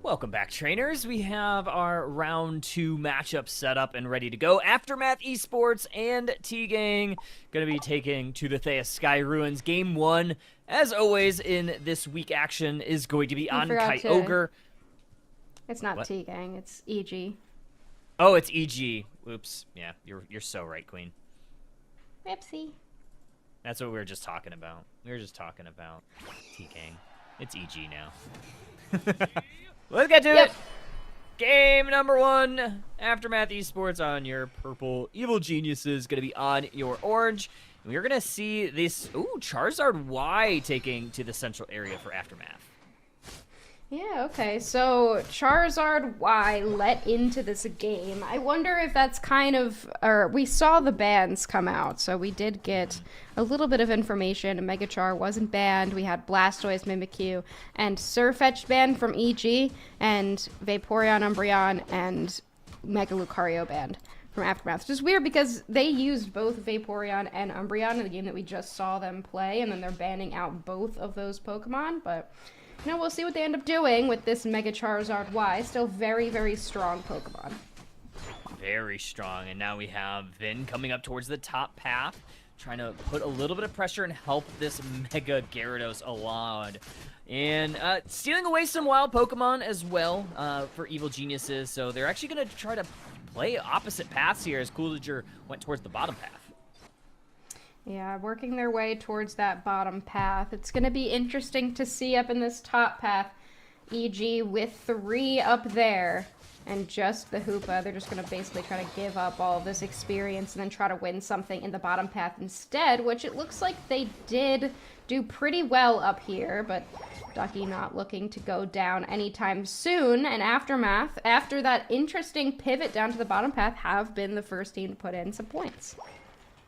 Welcome back, trainers. We have our round 2 matchup set up and ready to go. Aftermath Esports and TiGang going to be taking to the Thea Sky Ruins. Game 1, as always, in this week action is going to be on Kyogre. It's not TiGang, it's EG. Oh, it's EG. Oops. Yeah, you're so right, Queen. Whoopsie. That's what we were just talking about. We were just talking about TiGang. It's EG now. Let's get to it. Game number 1, Aftermath Esports on your purple. Evil Geniuses going to be on your orange. And we're going to see this, Charizard Y taking to the central area for Aftermath. Yeah, okay, so Charizard Y let into this game. I wonder if that's kind of, or we saw the bans come out, so we did get a little bit of information. Megachar wasn't banned, we had Blastoise, Mimikyu, and Sirfetch'd banned from EG, and Vaporeon, Umbreon, and Mega Lucario banned from Aftermath, which is weird because they used both Vaporeon and Umbreon in the game that we just saw them play, and then they're banning out both of those Pokemon, but... You know, we'll see what they end up doing with this Mega Charizard Y. Still very, very strong Pokemon. Very strong. And now we have Vin coming up towards the top path, trying to put a little bit of pressure and help this Mega Gyarados along. And stealing away some wild Pokemon as well for Evil Geniuses. So they're actually going to try to play opposite paths here as Cooliger went towards the bottom path. Yeah, working their way towards that bottom path. It's going to be interesting to see up in this top path, EG with 3 up there and just the Hoopa. They're just going to basically try to give up all of this experience and then try to win something in the bottom path instead, which it looks like they did do pretty well up here, but Ducky not looking to go down anytime soon. And Aftermath, after that interesting pivot down to the bottom path, have been the first team to put in some points.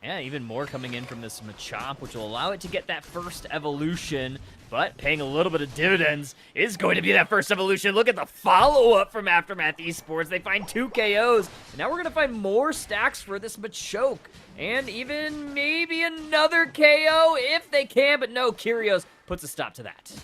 Yeah, even more coming in from this Machop, which will allow it to get that first evolution, but paying a little bit of dividends is going to be that first evolution. Look at the follow-up from Aftermath Esports. They find 2 KOs, and now we're going to find more stacks for this Machoke, and even maybe another KO if they can, but no, Kyrios puts a stop to that.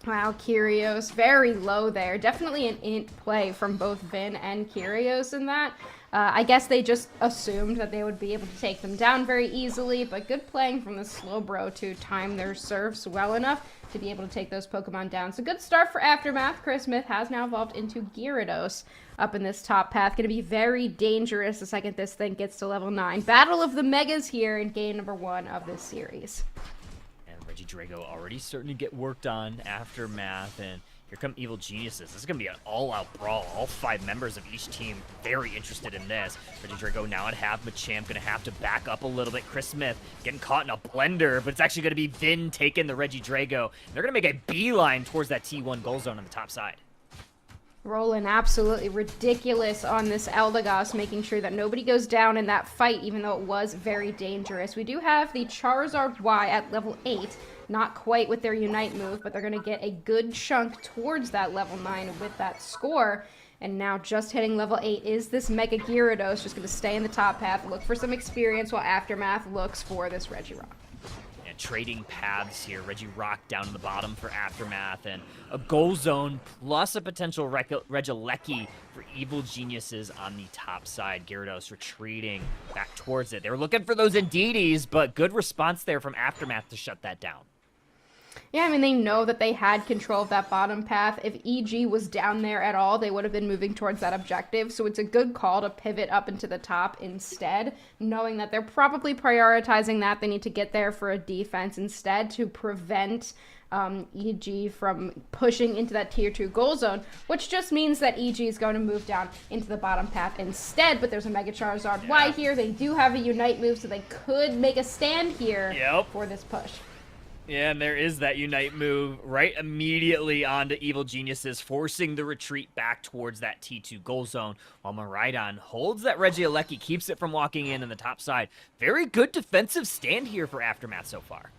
Wow, Kyrios, very low there. Definitely an int play from both Vin and Kyrios in that. I guess they just assumed that they would be able to take them down very easily, but good playing from the Slowbro to time their serves well enough to be able to take those Pokemon down. So good start for Aftermath. Chris Smith has now evolved into Gyarados up in this top path. Going to be very dangerous the second this thing gets to level 9. Battle of the Megas here in game number 1 of this series. Regidrago already starting to get worked on. Aftermath, and here come Evil Geniuses. This is going to be an all-out brawl. All 5 members of each team very interested in this. Regidrago now at half Machamp, going to have to back up a little bit. Chris Smith getting caught in a blender, but it's actually going to be Vin taking the Regidrago. They're going to make a beeline towards that T1 goal zone on the top side. Rolling absolutely ridiculous on this Eldegoss, making sure that nobody goes down in that fight, even though it was very dangerous. We do have the Charizard Y at level 8, not quite with their Unite move, but they're going to get a good chunk towards that level 9 with that score. And now just hitting level 8 is this Mega Gyarados, just going to stay in the top path, look for some experience while Aftermath looks for this Regirock. Trading paths here. Regirock down in the bottom for Aftermath, and a goal zone plus a potential Regieleki for Evil Geniuses on the top side. Gyarados retreating back towards it. They were looking for those Indeedis, but good response there from Aftermath to shut that down. Yeah, I mean, they know that they had control of that bottom path. If EG was down there at all, they would have been moving towards that objective. So it's a good call to pivot up into the top instead, knowing that they're probably prioritizing that. They need to get there for a defense instead to prevent EG from pushing into that tier 2 goal zone, which just means that EG is going to move down into the bottom path instead. But there's a Mega Charizard Y here. They do have a Unite move, so they could make a stand here for this push. Yeah, and there is that Unite move right immediately onto Evil Geniuses, forcing the retreat back towards that T2 goal zone, while Miraidon holds that Regieleki, keeps it from walking in on the top side. Very good defensive stand here for Aftermath so far.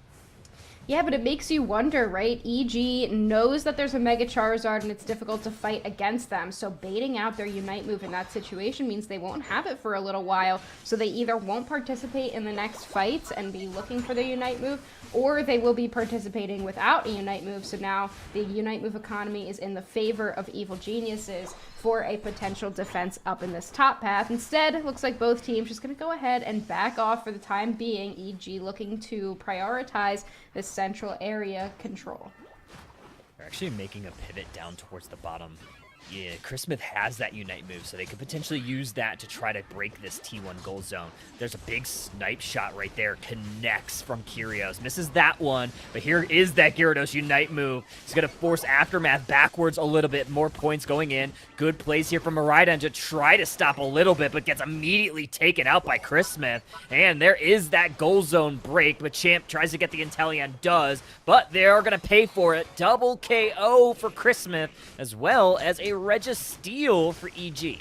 Yeah, but it makes you wonder, right? EG knows that there's a Mega Charizard and it's difficult to fight against them, so baiting out their Unite move in that situation means they won't have it for a little while, so they either won't participate in the next fights and be looking for their Unite move, or they will be participating without a Unite move, so now the Unite move economy is in the favor of Evil Geniuses for a potential defense up in this top path. Instead, it looks like both teams just going to go ahead and back off for the time being, EG looking to prioritize this central area control. They're actually making a pivot down towards the bottom. Yeah, Chris Smith has that Unite move, so they could potentially use that to try to break this T1 goal zone. There's a big snipe shot right there. Connects from Kyrios. Misses that one, but here is that Gyarados Unite move. He's going to force Aftermath backwards a little bit. More points going in. Good plays here from Miraidon to try to stop a little bit, but gets immediately taken out by Chris Smith. And there is that goal zone break, but Champ tries to get the Inteleon, does, but they are going to pay for it. Double KO for Chris Smith, as well as a Registeel for EG.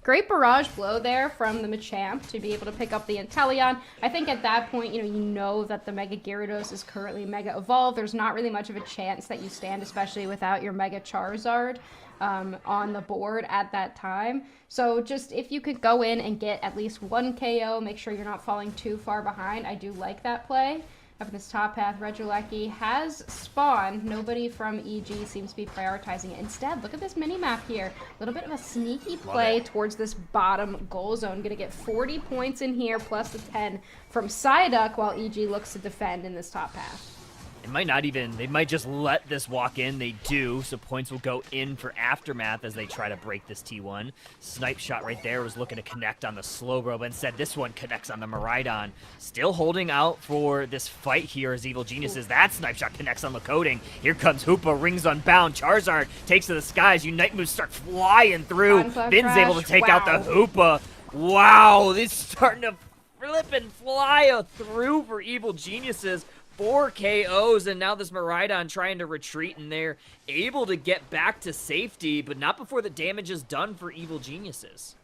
Great barrage blow there from the Machamp to be able to pick up the Inteleon. I think at that point, you know that the Mega Gyarados is currently Mega Evolved. There's not really much of a chance that you stand, especially without your Mega Charizard on the board at that time. So just if you could go in and get at least one KO, make sure you're not falling too far behind. I do like that play. Up in this top path, Regieleki has spawned. Nobody from EG seems to be prioritizing it. Instead, look at this mini-map here. A little bit of a sneaky play towards this bottom goal zone. Gonna get 40 points in here, plus the 10 from Psyduck, while EG looks to defend in this top path. It might not even, they might just let this walk in. They do, so points will go in for Aftermath as they try to break this T1. Snipe shot right there was looking to connect on the Slowbro, but instead this one connects on the Miraidon. Still holding out for this fight here as Evil Geniuses. That snipe shot connects on Lakoding. Here comes Hoopa, Rings Unbound. Charizard takes to the skies. Unite moves start flying through. Vin's able to take out the Hoopa. Wow, this is starting to flip and fly through for Evil Geniuses. 4 KOs, and now this Miraidon trying to retreat, and they're able to get back to safety, but not before the damage is done for Evil Geniuses.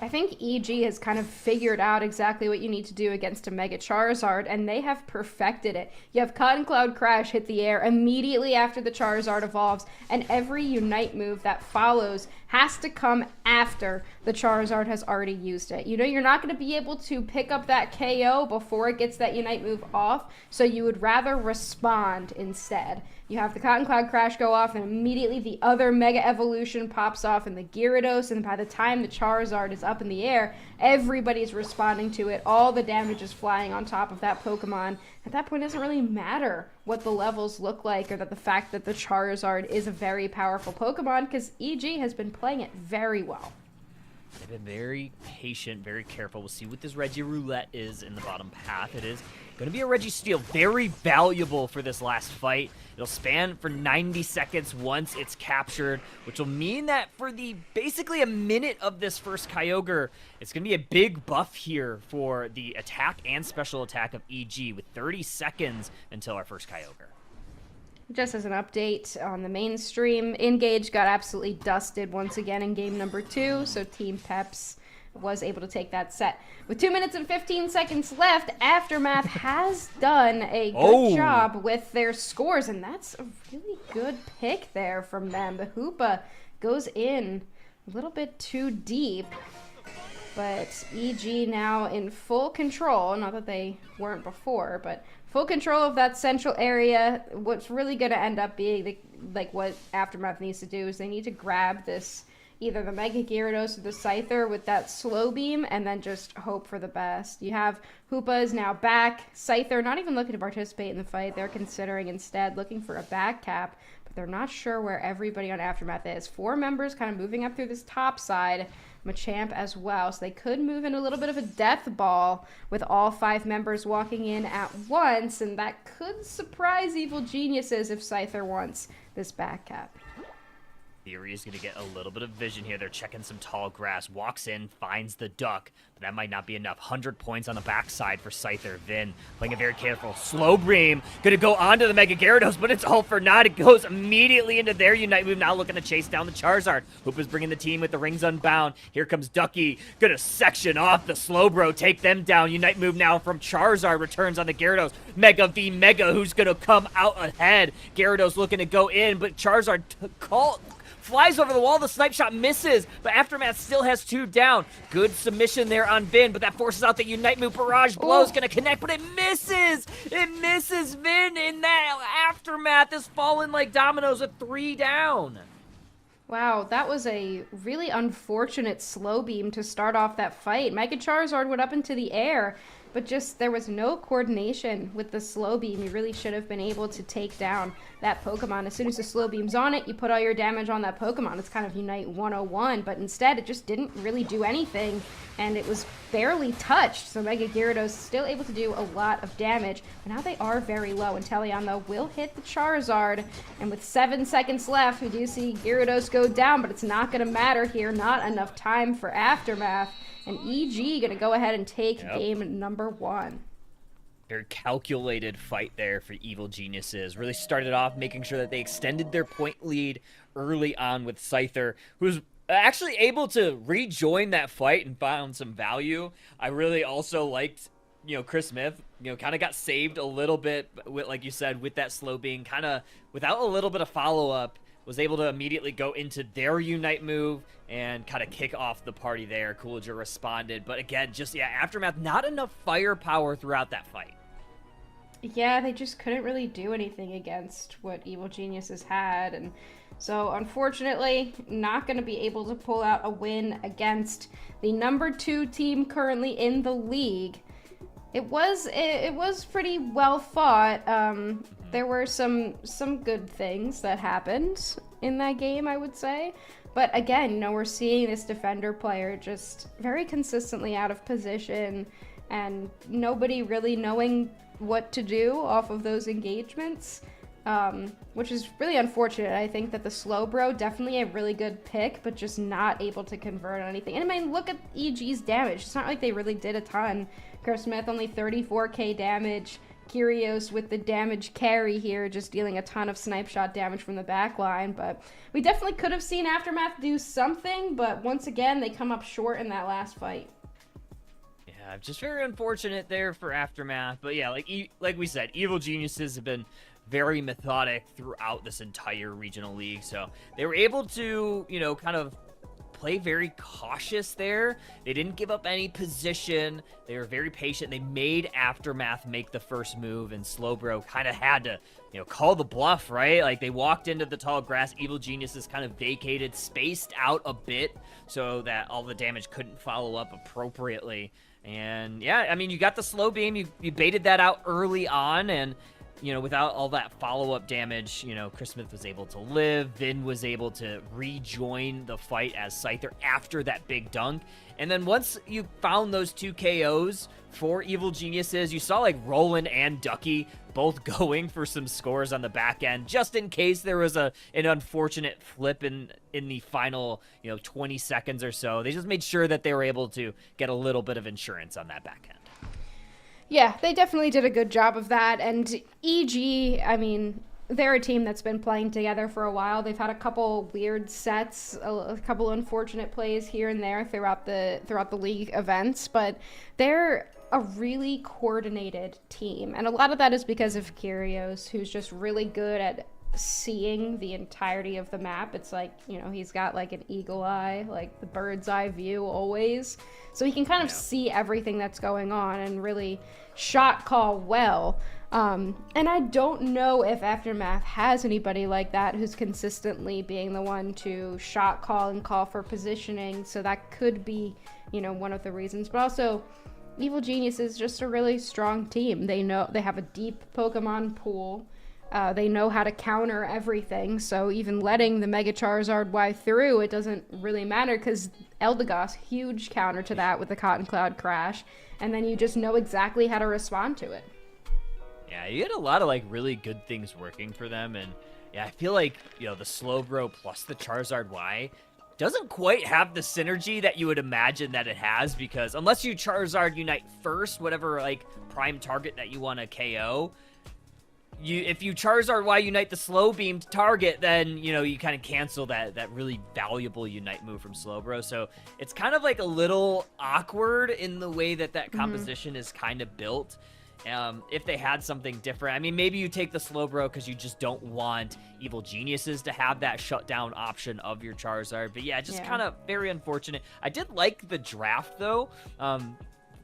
I think EG has kind of figured out exactly what you need to do against a Mega Charizard, and they have perfected it. You have Cotton Cloud Crash hit the air immediately after the Charizard evolves, and every Unite move that follows has to come after the Charizard has already used it. You know, you're not going to be able to pick up that KO before it gets that Unite move off, so you would rather respond instead. You have the Cotton Cloud Crash go off, and immediately the other Mega Evolution pops off in the Gyarados, and by the time the Charizard is up in the air, everybody's responding to it. All the damage is flying on top of that Pokemon. At that point, it doesn't really matter what the levels look like or that the fact that the Charizard is a very powerful Pokemon, because EG has been playing it very well. They've been very patient, very careful. We'll see what this Regiroulette is in the bottom path. It is going to be a Registeel, very valuable for this last fight. It'll span for 90 seconds once it's captured, which will mean that for the basically a minute of this first Kyogre, it's going to be a big buff here for the attack and special attack of EG with 30 seconds until our first Kyogre. Just as an update on the mainstream, Engage got absolutely dusted once again in game number 2, so Team Peps was able to take that set. With 2 minutes and 15 seconds left, Aftermath has done a good job with their scores, and that's a really good pick there from them. The Hoopa goes in a little bit too deep, but EG now in full control, not that they weren't before, but full control of that central area. What's really going to end up being like what Aftermath needs to do is they need to grab this, either the Mega Gyarados or the Scyther with that slow beam, and then just hope for the best. You have Hoopa is now back. Scyther not even looking to participate in the fight. They're considering instead looking for a back cap, but they're not sure where everybody on Aftermath is. 4 members kind of moving up through this top side. Machamp as well, so they could move in a little bit of a death ball with all 5 members walking in at once, and that could surprise Evil Geniuses if Scyther wants this back cap. Theory is going to get a little bit of vision here. They're checking some tall grass. Walks in, finds the duck. But that might not be enough. 100 points on the backside for Scyther. Vin playing it very careful. Slow Beam. Going to go onto the Mega Gyarados, but it's all for naught. It goes immediately into their Unite move. Now looking to chase down the Charizard. Hoop is bringing the team with the Rings Unbound. Here comes Ducky. Going to section off the Slowbro. Take them down. Unite move now from Charizard. Returns on the Gyarados. Mega v Mega. Who's going to come out ahead? Gyarados looking to go in, but Charizard flies over the wall. The snipe shot misses, but Aftermath still has 2 down. Good submission there on Vin, but that forces out the Unite move. Barrage Blow is going to connect, but it misses. It misses Vin, and that Aftermath is falling like dominoes with 3 down. Wow, that was a really unfortunate slow beam to start off that fight. Mega Charizard went up into the air, but just there was no coordination with the slow beam. You really should have been able to take down that Pokemon. As soon as the slow beam's on it, you put all your damage on that Pokemon. It's kind of Unite 101, but instead it just didn't really do anything, and it was barely touched. So Mega Gyarados still able to do a lot of damage. But now they are very low, and Teleon, though, will hit the Charizard. And with 7 seconds left, we do see Gyarados go down, but it's not going to matter here. Not enough time for Aftermath. And EG going to go ahead and take game number 1. Very calculated fight there for Evil Geniuses. Really started off making sure that they extended their point lead early on with Scyther, who was actually able to rejoin that fight and found some value. I really also liked, Chris Smith, kind of got saved a little bit, with, like you said, with that slow being kind of without a little bit of follow-up. Was able to immediately go into their Unite move and kind of kick off the party there. Coolager responded. But again, Aftermath, not enough firepower throughout that fight. Yeah, they just couldn't really do anything against what Evil Geniuses had. And so, unfortunately, not going to be able to pull out a win against the number 2 team currently in the league. It was pretty well fought. There were some good things that happened in that game, I would say. But again, we're seeing this defender player just very consistently out of position and nobody really knowing what to do off of those engagements, which is really unfortunate. I think that the Slowbro, definitely a really good pick, but just not able to convert on anything. And I mean, look at EG's damage. It's not like they really did a ton. Chris Smith only 34k damage. Kyrios with the damage carry here, just dealing a ton of snipe shot damage from the back line. But we definitely could have seen Aftermath do something, but once again, they come up short in that last fight. Yeah, just very unfortunate there for Aftermath. But yeah, like we said, Evil Geniuses have been very methodic throughout this entire regional league. So they were able to, kind of play very cautious there. They didn't give up any position. They were very patient. They made Aftermath make the first move, and Slowbro kind of had to, call the bluff, right? Like, they walked into the tall grass. Evil Geniuses kind of vacated, spaced out a bit so that all the damage couldn't follow up appropriately. And yeah, I mean, you got the slow beam. You baited that out early on, and without all that follow-up damage, Chris Smith was able to live. Vin was able to rejoin the fight as Scyther after that big dunk. And then once you found those 2 KOs for Evil Geniuses, you saw like Roland and Ducky both going for some scores on the back end, just in case there was an unfortunate flip in the final, 20 seconds or so. They just made sure that they were able to get a little bit of insurance on that back end. Yeah, they definitely did a good job of that. And EG, I mean, they're a team that's been playing together for a while. They've had a couple weird sets, a couple unfortunate plays here and there throughout the league events, but they're a really coordinated team. And a lot of that is because of Kyrios, who's just really good at seeing the entirety of the map. It's like, he's got like an eagle eye, like the bird's eye view always. So he can kind of see everything that's going on and really shot call well. And I don't know if Aftermath has anybody like that who's consistently being the one to shot call and call for positioning. So that could be, one of the reasons. But also, Evil Genius is just a really strong team. They have a deep Pokemon pool. They know how to counter everything, so even letting the Mega Charizard Y through, it doesn't really matter, because Eldegoss, huge counter to that with the Cotton Cloud Crash, and then you just know exactly how to respond to it. Yeah, you had a lot of, really good things working for them, and, Yeah, I feel like, the Slowbro plus the Charizard Y doesn't quite have the synergy that you would imagine that it has, because unless you Charizard Unite first, whatever, like, prime target that you want to KO, if you Charizard Y Unite the slow beamed target, then, you kind of cancel that really valuable Unite move from Slowbro. So it's kind of like a little awkward in the way that composition is kind of built. If they had something different, I mean, maybe you take the Slowbro because you just don't want Evil Geniuses to have that shutdown option of your Charizard. But yeah, just kind of very unfortunate. I did like the draft, though.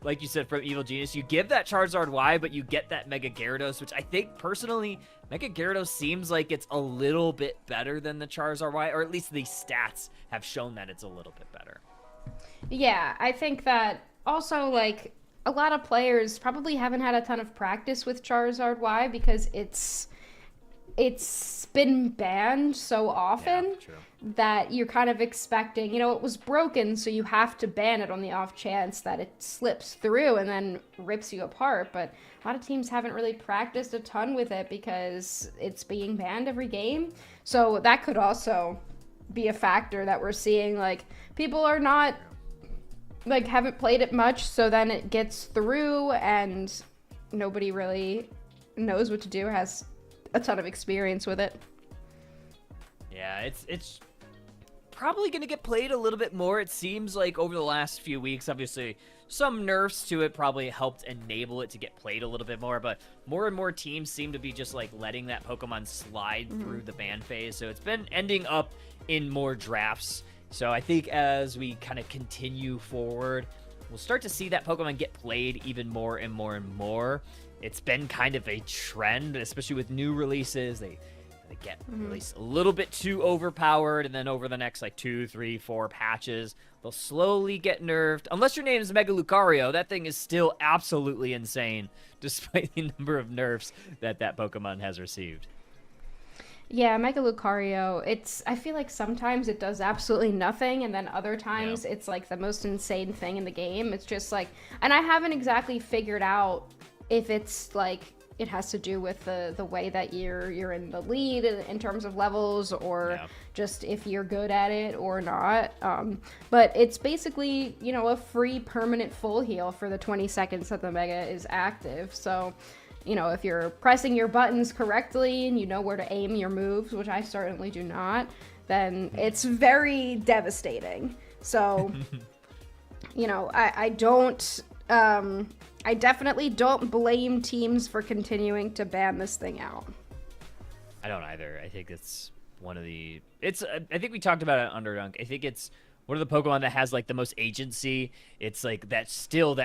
Like you said, from Evil Genius, you give that Charizard Y, but you get that Mega Gyarados, which I think, personally, Mega Gyarados seems like it's a little bit better than the Charizard Y, or at least the stats have shown that it's a little bit better. Yeah, I think that also, like, a lot of players probably haven't had a ton of practice with Charizard Y because it's been banned so often that you're kind of expecting, it was broken, so you have to ban it on the off chance that it slips through and then rips you apart. But a lot of teams haven't really practiced a ton with it because it's being banned every game. So that could also be a factor that we're seeing. Like, people are not, like, haven't played it much, so then it gets through and nobody really knows what to do, has a ton of experience with it. Yeah, it's probably going to get played a little bit more, it seems like, over the last few weeks. Obviously, some nerfs to it probably helped enable it to get played a little bit more, but more and more teams seem to be just, like, letting that Pokemon slide through the ban phase, so it's been ending up in more drafts. So I think as we kind of continue forward, we'll start to see that Pokemon get played even more and more and more. It's been kind of a trend, especially with new releases. They get released a little bit too overpowered, and then over the next, like, 2, 3, 4 patches, they'll slowly get nerfed. Unless your name is Mega Lucario, that thing is still absolutely insane, despite the number of nerfs that Pokemon has received. Yeah, Mega Lucario, I feel like sometimes it does absolutely nothing, and then other times it's, like, the most insane thing in the game. It's just, like, and I haven't exactly figured out if it's, like, it has to do with the way that you're in the lead in terms of levels, or just if you're good at it or not. But it's basically, a free permanent full heal for the 20 seconds that the Mega is active. So, if you're pressing your buttons correctly and you know where to aim your moves, which I certainly do not, then it's very devastating. So, I definitely don't blame teams for continuing to ban this thing out. I don't either. I think it's one of the... I think we talked about it on Underdunk. I think it's one of the Pokemon that has, like, the most agency. It's, like, that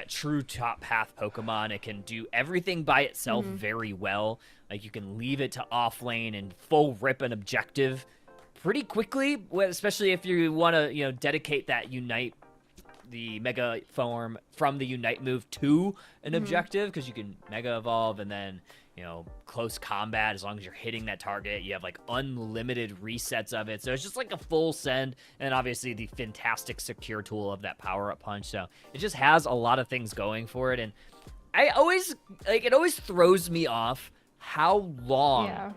true top path Pokemon. It can do everything by itself very well. Like, you can leave it to off lane and full rip an objective pretty quickly, especially if you want to, dedicate that Unite, the Mega form from the Unite move to an objective, because you can Mega Evolve and then, close combat. As long as you're hitting that target, you have, like, unlimited resets of it. So it's just like a full send, and obviously the fantastic secure tool of that power-up punch. So it just has a lot of things going for it, and it always throws me off how long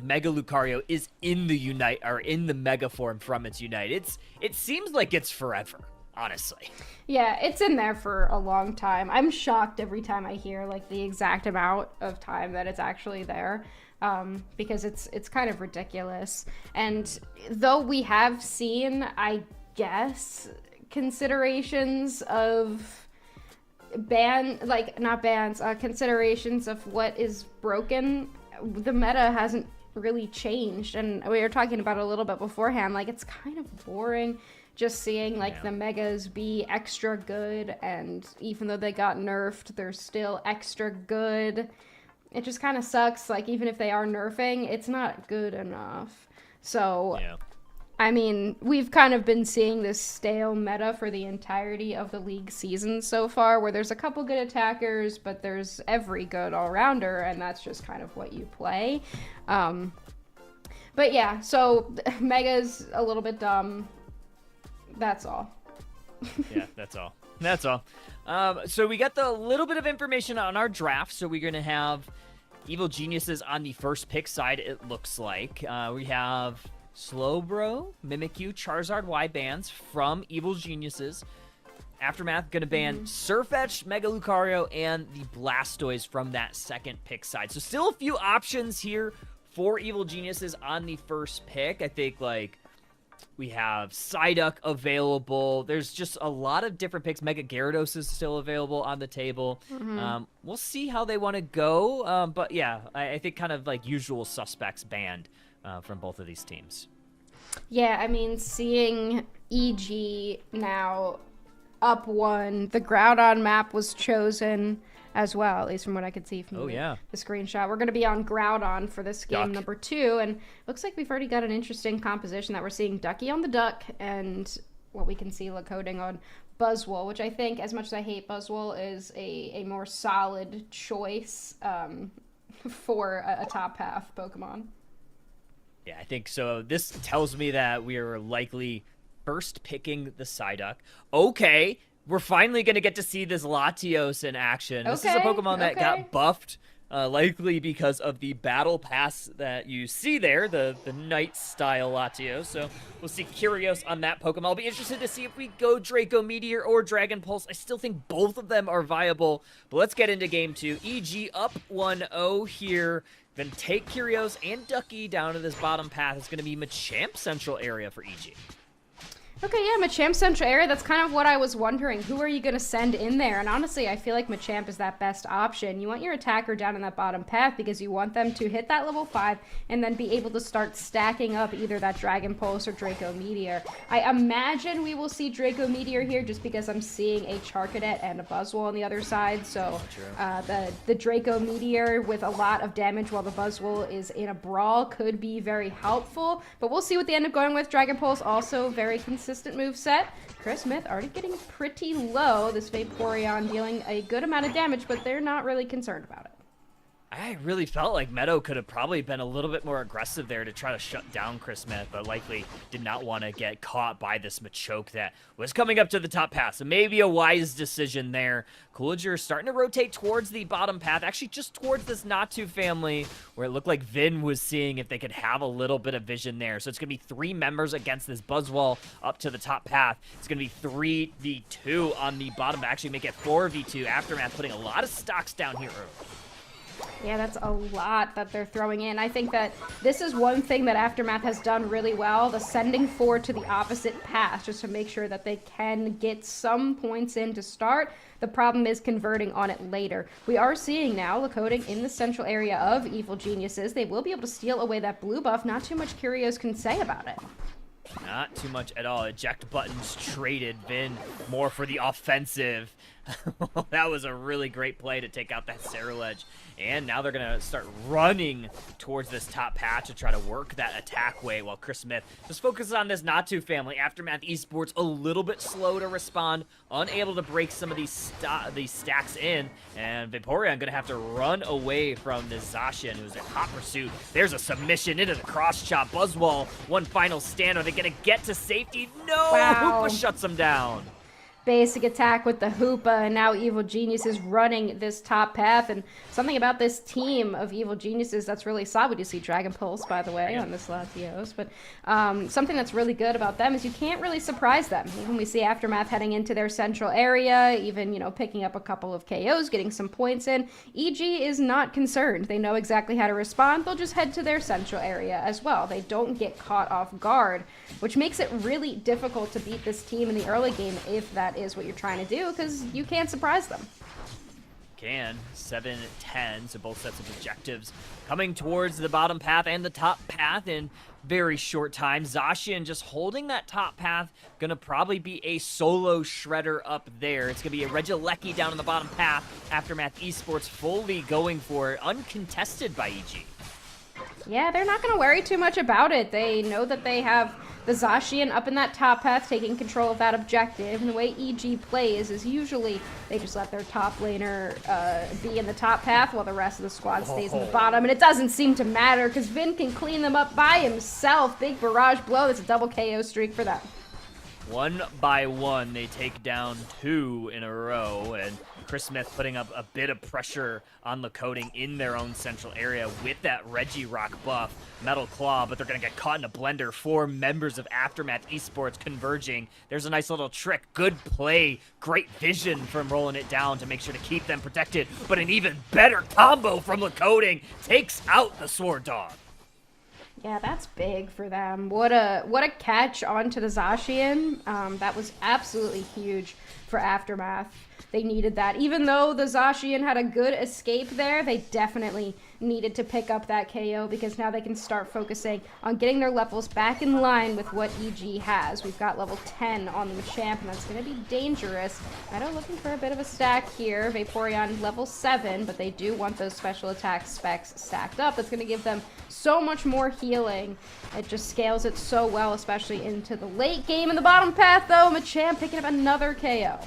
Mega Lucario is in the Unite, or in the Mega form from its Unite. It seems like it's forever, honestly. Yeah, it's in there for a long time. I'm shocked every time I hear, like, the exact amount of time that it's actually there, because it's kind of ridiculous. And though we have seen, I guess, considerations of considerations of what is broken, the meta hasn't really changed. And we were talking about it a little bit beforehand, like, it's kind of boring just seeing, like, the Megas be extra good, and even though they got nerfed, they're still extra good. It just kind of sucks. Like, even if they are nerfing, it's not good enough. So, I mean, we've kind of been seeing this stale meta for the entirety of the league season so far, where there's a couple good attackers, but there's every good all-rounder, and that's just kind of what you play. But yeah, so Mega's a little bit dumb. That's all. Yeah, that's all. That's all. So we got the little bit of information on our draft. So we're going to have Evil Geniuses on the first pick side, it looks like. We have Slowbro, Mimikyu, Charizard, Y-Bands from Evil Geniuses. Aftermath going to ban Sirfetch'd, Mega Lucario, and the Blastoise from that second pick side. So still a few options here for Evil Geniuses on the first pick. I think, like, we have Psyduck available. There's just a lot of different picks. Mega Gyarados is still available on the table. We'll see how they want to go. But yeah, I think kind of like usual suspects banned from both of these teams. Yeah, I mean, seeing EG now up 1, the Groudon map was chosen as well, at least from what I could see from the screenshot. We're going to be on Groudon for this game number 2, and looks like we've already got an interesting composition that we're seeing Ducky on the Duck, and what we can see coding on Buzzwole, which I think, as much as I hate Buzzwole, is a more solid choice for a top half Pokemon. Yeah, I think so. This tells me that we are likely first picking the Psyduck. Okay, we're finally going to get to see this Latios in action. This is a Pokemon that got buffed, likely because of the battle pass that you see there, the Night-style Latios. So we'll see Curios on that Pokemon. I'll be interested to see if we go Draco Meteor or Dragon Pulse. I still think both of them are viable, but let's get into Game 2. EG up 1-0 here. Then take Curios and Ducky down to this bottom path. It's going to be Machamp Central area for EG. Okay, yeah, Machamp Central area, that's kind of what I was wondering. Who are you going to send in there? And honestly, I feel like Machamp is that best option. You want your attacker down in that bottom path because you want them to hit that level 5 and then be able to start stacking up either that Dragon Pulse or Draco Meteor. I imagine we will see Draco Meteor here just because I'm seeing a Charcadet and a Buzzwole on the other side. So the Draco Meteor with a lot of damage while the Buzzwole is in a brawl could be very helpful. But we'll see what they end up going with. Dragon Pulse also very consistent move set. Chris Smith already getting pretty low. This Vaporeon dealing a good amount of damage, but they're not really concerned about it. I really felt like Meadow could have probably been a little bit more aggressive there to try to shut down Chris Smith, but likely did not want to get caught by this Machoke that was coming up to the top path. So maybe a wise decision there. Cooliger starting to rotate towards the bottom path, actually just towards this Natu family, where it looked like Vin was seeing if they could have a little bit of vision there. So it's going to be 3 members against this Buzzwole up to the top path. It's going to be 3v2 on the bottom, but actually make it 4v2. Aftermath putting a lot of stocks down here early. Yeah, that's a lot that they're throwing in. I think that this is one thing that Aftermath has done really well, the sending 4 to the opposite path, just to make sure that they can get some points in to start. The problem is converting on it later. We are seeing now Lakota in the central area of Evil Geniuses. They will be able to steal away that blue buff. Not too much Curios can say about it. Not too much at all. Eject buttons traded. Vin more for the offensive. That was a really great play to take out that Ceruledge. And now they're going to start running towards this top patch to try to work that attack way while Chris Smith just focuses on this Natu family. Aftermath Esports a little bit slow to respond, unable to break some of these stacks in. And Vaporeon going to have to run away from this Zacian, who's in hot pursuit. There's a submission into the cross chop. Buzzwole, one final stand. Are they going to get to safety? No! Wow. Hoopa shuts them down. Basic attack with the Hoopa, and now Evil Genius is running this top path. And something about this team of Evil Geniuses that's really solid. You see Dragon Pulse, by the way, on this Latios. But something that's really good about them is you can't really surprise them. Even we see Aftermath heading into their central area, even, picking up a couple of KOs, getting some points in. EG is not concerned. They know exactly how to respond. They'll just head to their central area as well. They don't get caught off guard, which makes it really difficult to beat this team in the early game if that is what you're trying to do, because you can't surprise them. Can 7-10, so both sets of objectives coming towards the bottom path and the top path in very short time. Zacian just holding that top path, gonna probably be a solo shredder up there. It's gonna be a Regieleki down on the bottom path. Aftermath Esports fully going for it, uncontested by EG. Yeah, they're not going to worry too much about it. They know that they have the Zacian up in that top path taking control of that objective. And the way EG plays is usually they just let their top laner be in the top path while the rest of the squad stays in the bottom. And it doesn't seem to matter because Vin can clean them up by himself. Big barrage blow. That's a double KO streak for them. One by one, they take down 2 in a row, and Chris Smith putting up a bit of pressure on Coding in their own central area with that Regirock buff, Metal Claw, but they're going to get caught in a blender. 4 members of Aftermath Esports converging. There's a nice little trick. Good play. Great vision from rolling it down to make sure to keep them protected, but an even better combo from Coding takes out the Sword Dog. Yeah, that's big for them. What a catch onto the Zacian. That was absolutely huge for Aftermath. They needed that. Even though the Zacian had a good escape there, they definitely needed to pick up that KO because now they can start focusing on getting their levels back in line with what EG has. We've got level 10 on the Machamp, and that's going to be dangerous. Meadow looking for a bit of a stack here. Vaporeon level 7, but they do want those special attack specs stacked up. It's going to give them so much more healing. It just scales it so well, especially into the late game. In the bottom path, though, Machamp picking up another KO.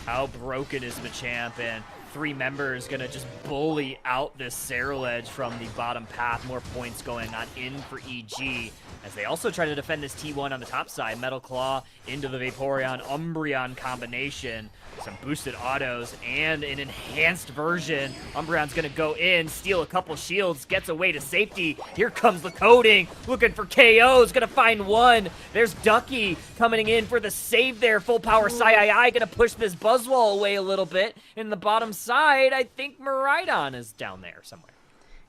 How broken is Machamp, and 3 members gonna just bully out this Cerulege from the bottom path. More points going on in for EG as they also try to defend this T1 on the top side. Metal Claw into the Vaporeon Umbreon combination. Some boosted autos and an enhanced version. Umbreon's gonna go in, steal a couple shields, gets away to safety. Here comes the Coding, looking for KOs, gonna find one. There's Ducky coming in for the save there. Full power Sai gonna push this Buzzwole away a little bit. In the bottom side, I think Miraidon is down there somewhere.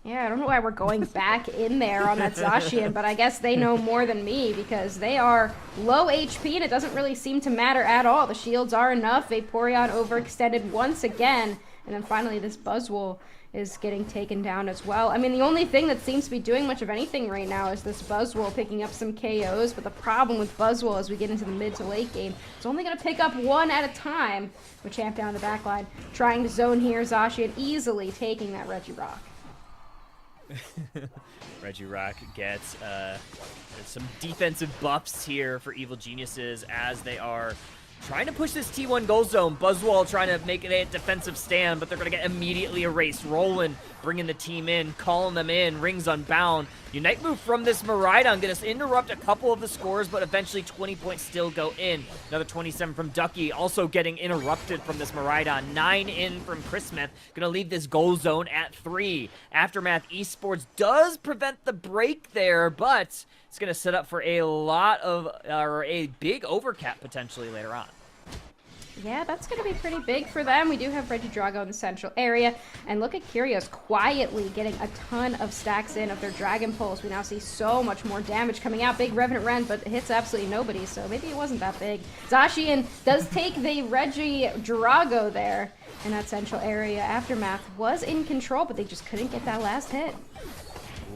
Yeah, I don't know why we're going back in there on that Zacian, but I guess they know more than me because they are low HP and it doesn't really seem to matter at all. The shields are enough. Vaporeon overextended once again, and then finally this Buzzwole is getting taken down as well. I mean, the only thing that seems to be doing much of anything right now is this Buzzwole picking up some KOs, but the problem with Buzzwole as we get into the mid to late game, it's only going to pick up one at a time. Machamp down the back line, trying to zone here. Zacian easily taking that Regirock. Regirock gets some defensive buffs here for Evil Geniuses as they are trying to push this T1 goal zone. Buzzwole trying to make a defensive stand, but they're going to get immediately erased. Roland bringing the team in, calling them in, rings unbound. Unite move from this Miraidon going to interrupt a couple of the scores, but eventually 20 points still go in. Another 27 from Ducky, also getting interrupted from this Miraidon. 9 in from Chris Smith, going to leave this goal zone at 3. Aftermath Esports does prevent the break there, but it's going to set up for a lot of, or a big overcap potentially later on. Yeah, that's going to be pretty big for them. We do have Regidrago in the central area. And look at Curios quietly getting a ton of stacks in of their Dragon Pulse. We now see so much more damage coming out. Big Revenant Rend, but it hits absolutely nobody, so maybe it wasn't that big. Zacian does take the Regidrago there in that central area. Aftermath was in control, but they just couldn't get that last hit.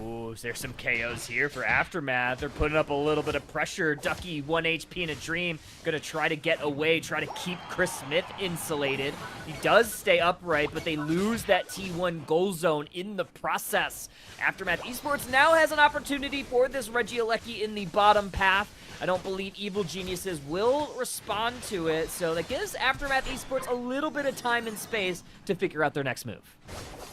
Ooh, there's some KOs here for Aftermath. They're putting up a little bit of pressure. Ducky, 1 HP in a dream. Gonna try to get away, try to keep Chris Smith insulated. He does stay upright, but they lose that T1 goal zone in the process. Aftermath Esports now has an opportunity for this Regieleki in the bottom path. I don't believe Evil Geniuses will respond to it, so that gives Aftermath Esports a little bit of time and space to figure out their next move.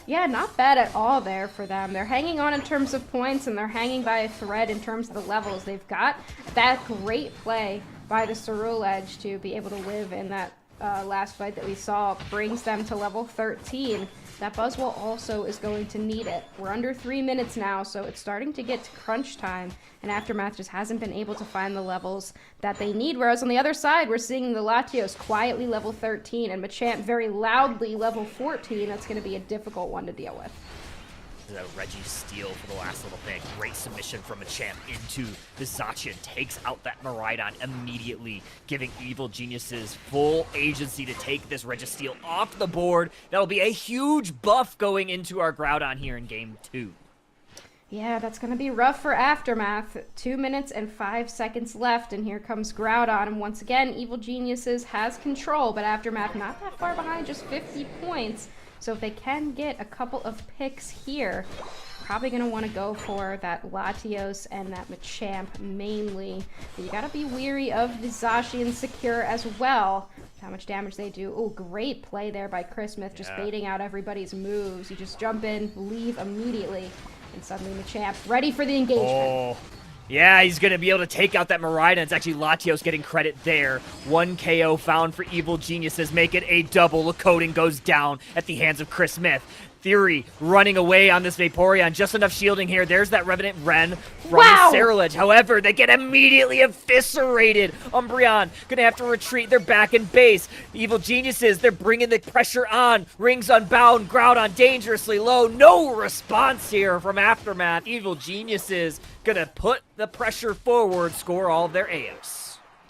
Yeah, not bad at all there for them. They're hanging on in terms of points, and they're hanging by a thread in terms of the levels. They've got that great play by the Cerulege to be able to live in that last fight that we saw. Brings them to level 13. That Buzzwole also is going to need it. We're under 3 minutes now, so it's starting to get to crunch time, and Aftermath just hasn't been able to find the levels that they need. Whereas on the other side, we're seeing the Latios quietly level 13, and Machamp very loudly level 14. That's going to be a difficult one to deal with. The Reggie steal for the last little bit. Great submission from Machamp into the Zacian. Takes out that Miraidon immediately, giving Evil Geniuses full agency to take this Registeel off the board. That'll be a huge buff going into our Groudon here in Game 2. Yeah, that's going to be rough for Aftermath. 2 minutes and 5 seconds left, and here comes Groudon. And once again, Evil Geniuses has control, but Aftermath not that far behind, just 50 points. So if they can get a couple of picks here, probably going to want to go for that Latios and that Machamp mainly. But you got to be weary of the Zacian Secure as well. How much damage they do. Oh, great play there by Chris Smith, just baiting out everybody's moves. You just jump in, leave immediately, and suddenly Machamp ready for the engagement. Oh, Yeah, he's going to be able to take out that Marina. It's actually Latios getting credit there. 1 KO found for Evil Geniuses. Make it a double. Lacoden goes down at the hands of Chris Smith. Theory running away on this Vaporeon. Just enough shielding here. There's that Revenant Ren from Cerulege. However, they get immediately eviscerated. Umbreon gonna have to retreat. They're back in base. The Evil Geniuses, they're bringing the pressure on. Rings unbound. Groudon dangerously low. No response here from Aftermath. Evil Geniuses gonna put the pressure forward, score all of their AOs.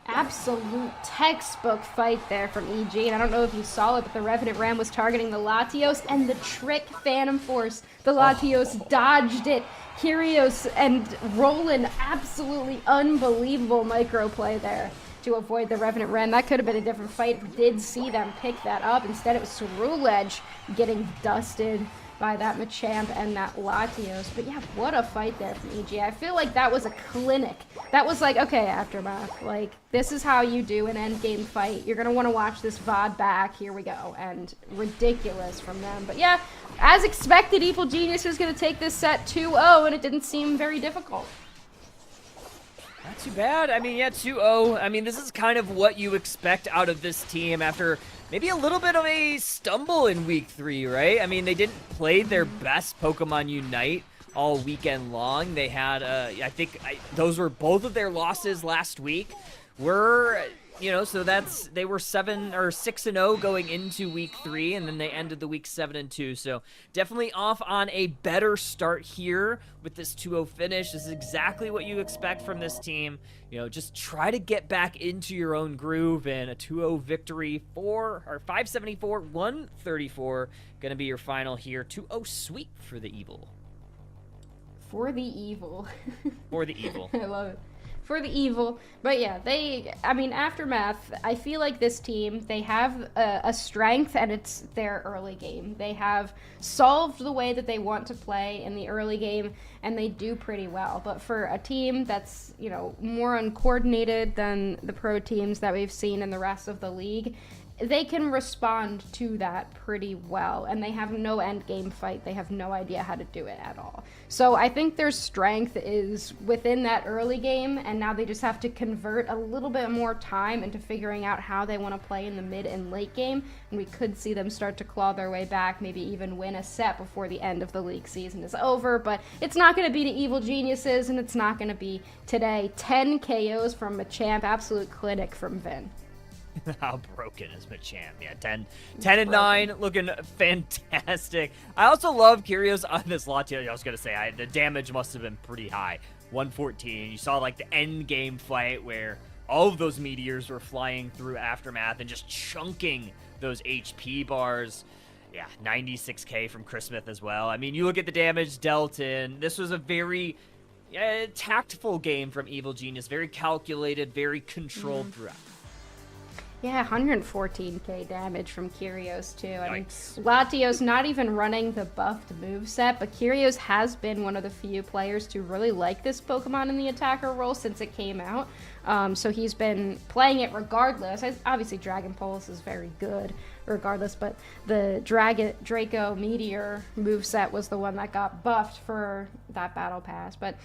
Absolute textbook fight there from EG, and I don't know if you saw it, but the Revenant Ram was targeting the Latios, and the trick Phantom Force, the Latios dodged it. Kyrios and Roland, absolutely unbelievable micro play there to avoid the Revenant Ram. That could have been a different fight. Did see them pick that up. Instead, it was Cerulege getting dusted by that Machamp and that Latios. But yeah, what a fight there from EG. I feel like that was a clinic. That was like, okay, Aftermath, like, this is how you do an endgame fight. You're going to want to watch this VOD back. Here we go. And ridiculous from them. But yeah, as expected, Evil Genius was going to take this set 2-0, and it didn't seem very difficult. Not too bad. I mean, yeah, 2-0. I mean, this is kind of what you expect out of this team after maybe a little bit of a stumble in week 3, right? I mean, they didn't play their best Pokemon Unite all weekend long. They had, I think those were both of their losses last week. So they were 6-0 going into week 3, and then they ended the week 7-2. So definitely off on a better start here with this 2-0 finish. This is exactly what you expect from this team. Just try to get back into your own groove, and a 2-0 victory 574-134 going to be your final here. 2-0 sweep for the Evil. For the Evil. For the Evil. I love it. For the Evil. But yeah, Aftermath, I feel like this team, they have a strength, and it's their early game. They have solved the way that they want to play in the early game, and they do pretty well. But for a team that's, more uncoordinated than the pro teams that we've seen in the rest of the league, they can respond to that pretty well, and they have no end game fight. They have no idea how to do it at all. So I think their strength is within that early game, and now they just have to convert a little bit more time into figuring out how they want to play in the mid and late game, and we could see them start to claw their way back, maybe even win a set before the end of the league season is over. But it's not going to be the Evil Geniuses, and it's not going to be today. 10 KOs from Machamp, absolute clinic from Vin. How broken is Machamp? Yeah, 10-9, looking fantastic. I also love Kyrios on this Latios. I was going to say, the damage must have been pretty high. 114. You saw like the end game fight where all of those meteors were flying through Aftermath and just chunking those HP bars. Yeah, 96k from Chris Smith as well. I mean, you look at the damage dealt in. This was a very tactful game from Evil Genius. Very calculated, very controlled throughout. Yeah, 114k damage from Kyrios, too. I mean, Latios not even running the buffed moveset, but Kyrios has been one of the few players to really like this Pokemon in the attacker role since it came out. So he's been playing it regardless. Obviously, Dragon Pulse is very good regardless, but the Draco Meteor moveset was the one that got buffed for that Battle Pass. But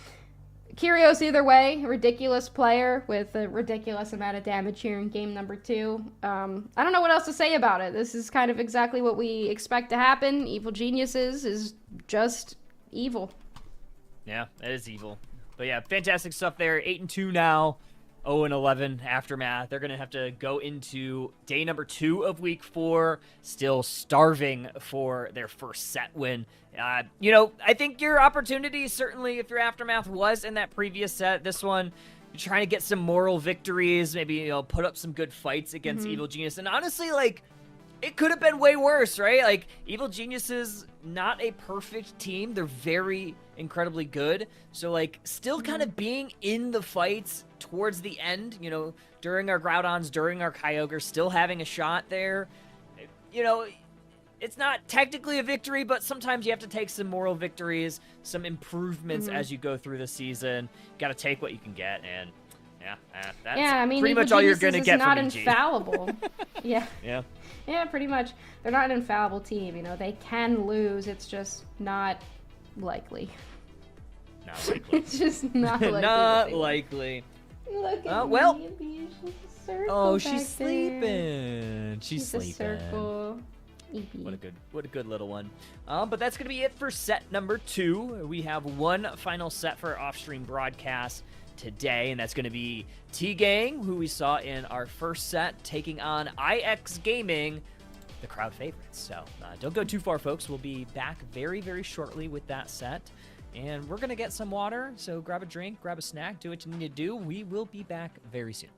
Kyrios, either way, ridiculous player with a ridiculous amount of damage here in game number 2. I don't know what else to say about it. This is kind of exactly what we expect to happen. Evil Geniuses is just evil. Yeah, it is evil. But yeah, fantastic stuff there. 8-2 now. 0-11 Aftermath. They're going to have to go into day number 2 of week 4, still starving for their first set win. I think your opportunity, certainly if your Aftermath was in that previous set, this one, you're trying to get some moral victories, maybe, put up some good fights against Evil Genius. And honestly, it could have been way worse, right? Evil Genius is not a perfect team. They're very incredibly good. So, still kind of being in the fights towards the end, during our Groudons, during our Kyogre, still having a shot there. It's not technically a victory, but sometimes you have to take some moral victories, some improvements as you go through the season. You got to take what you can get, and that's pretty much all you're going to get from EG. Not infallible. Yeah. Yeah. Yeah, pretty much. They're not an infallible team. They can lose. It's just not likely. Not likely. It's just not likely. Not likely. Look at well. me, She's a circle Oh, back she's there. sleeping. She's a sleeping. circle. What a good little one. But that's gonna be it for set number 2. We have one final set for our off-stream broadcast today, and that's gonna be TiGang, who we saw in our first set, taking on IX Gaming, the crowd favorites. So don't go too far, folks. We'll be back very, very shortly with that set. And we're going to get some water, so grab a drink, grab a snack, do what you need to do. We will be back very soon.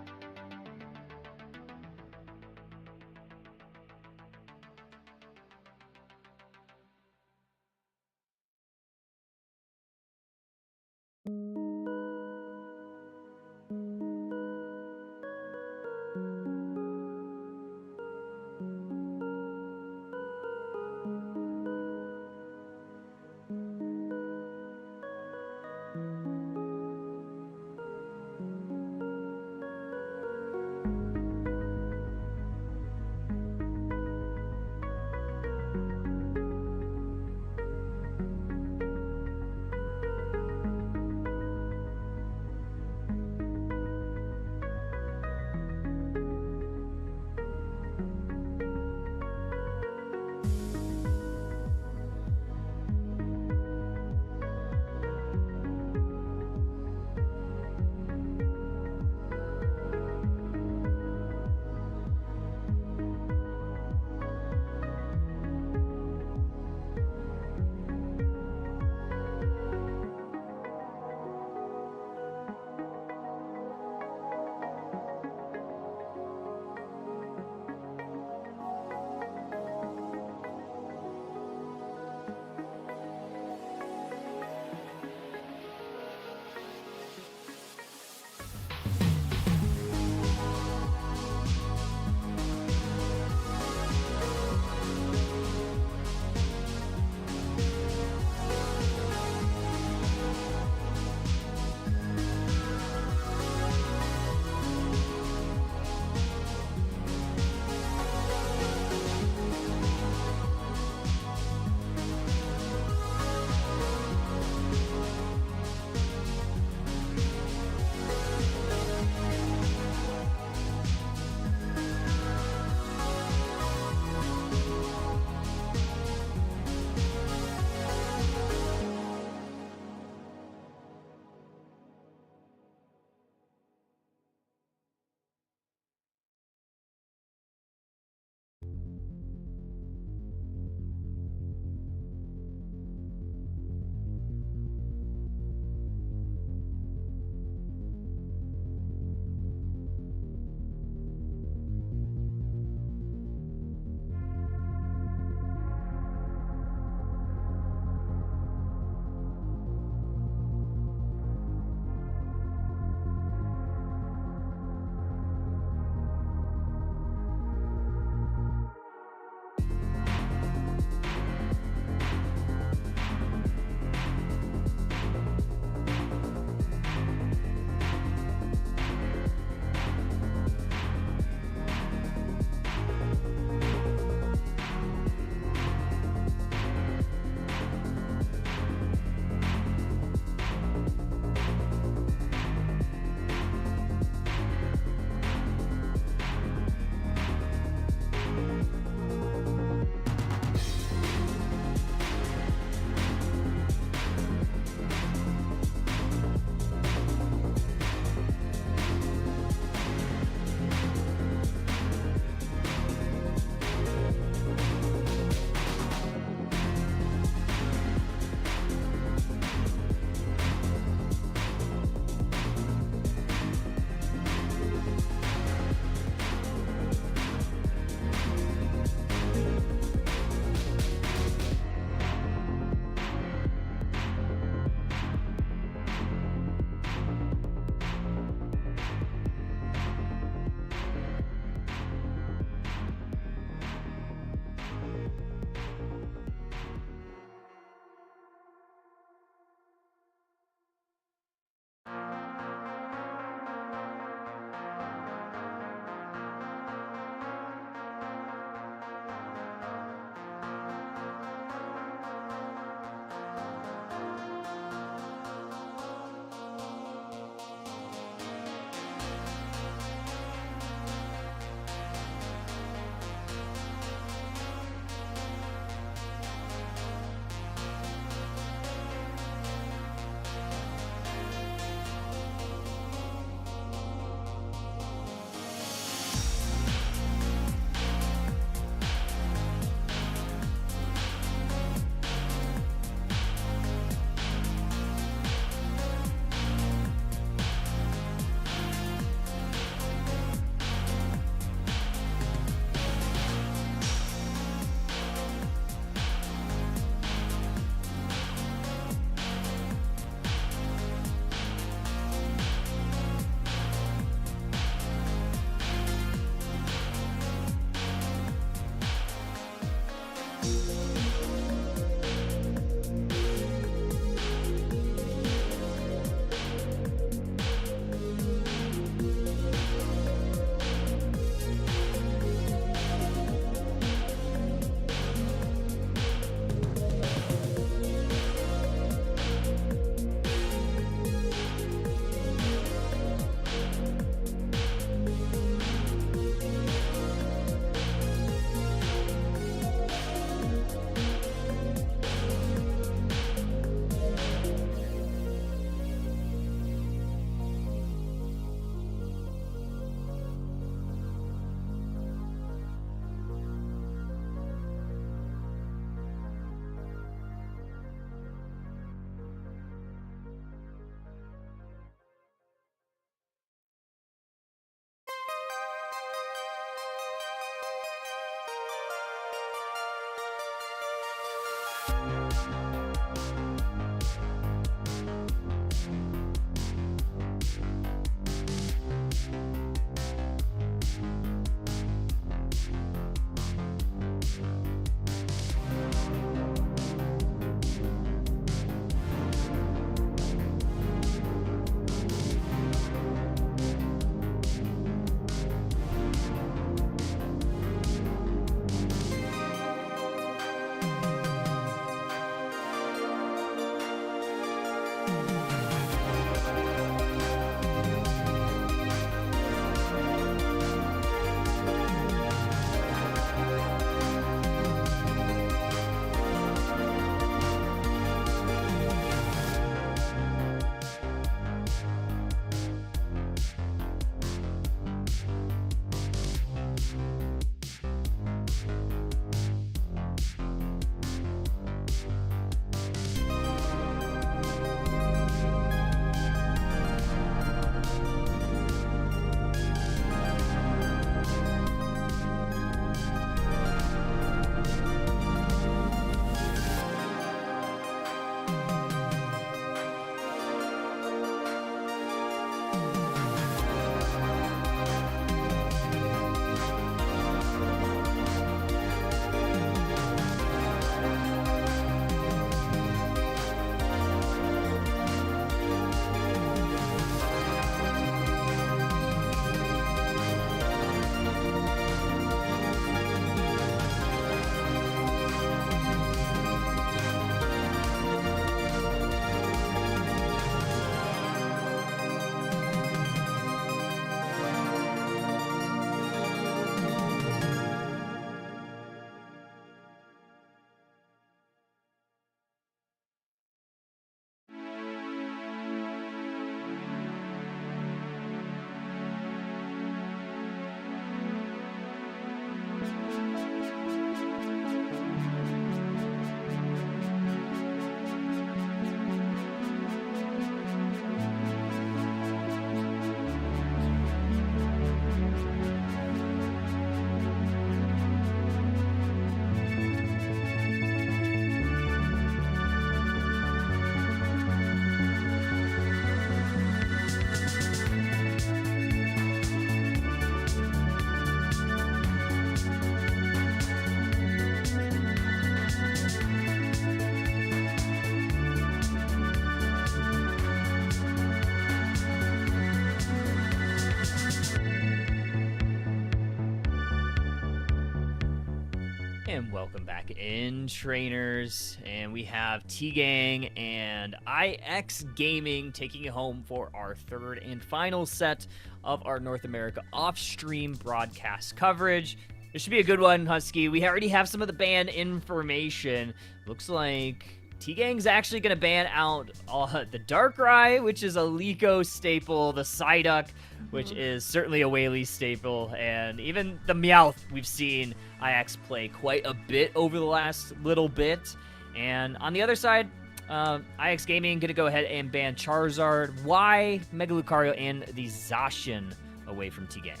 And welcome back in, trainers. And we have TiGang and IX Gaming taking it home for our third and final set of our North America off-stream broadcast coverage. This should be a good one, Husky. We already have some of the ban information. Looks like TiGang's actually going to ban out the Darkrai, which is a Liko staple, the Psyduck, which is certainly a Whaley staple, and even the Meowth we've seen IX play quite a bit over the last little bit. And on the other side, IX Gaming going to go ahead and ban Charizard, Y, Mega Lucario, and the Zacian away from TiGang.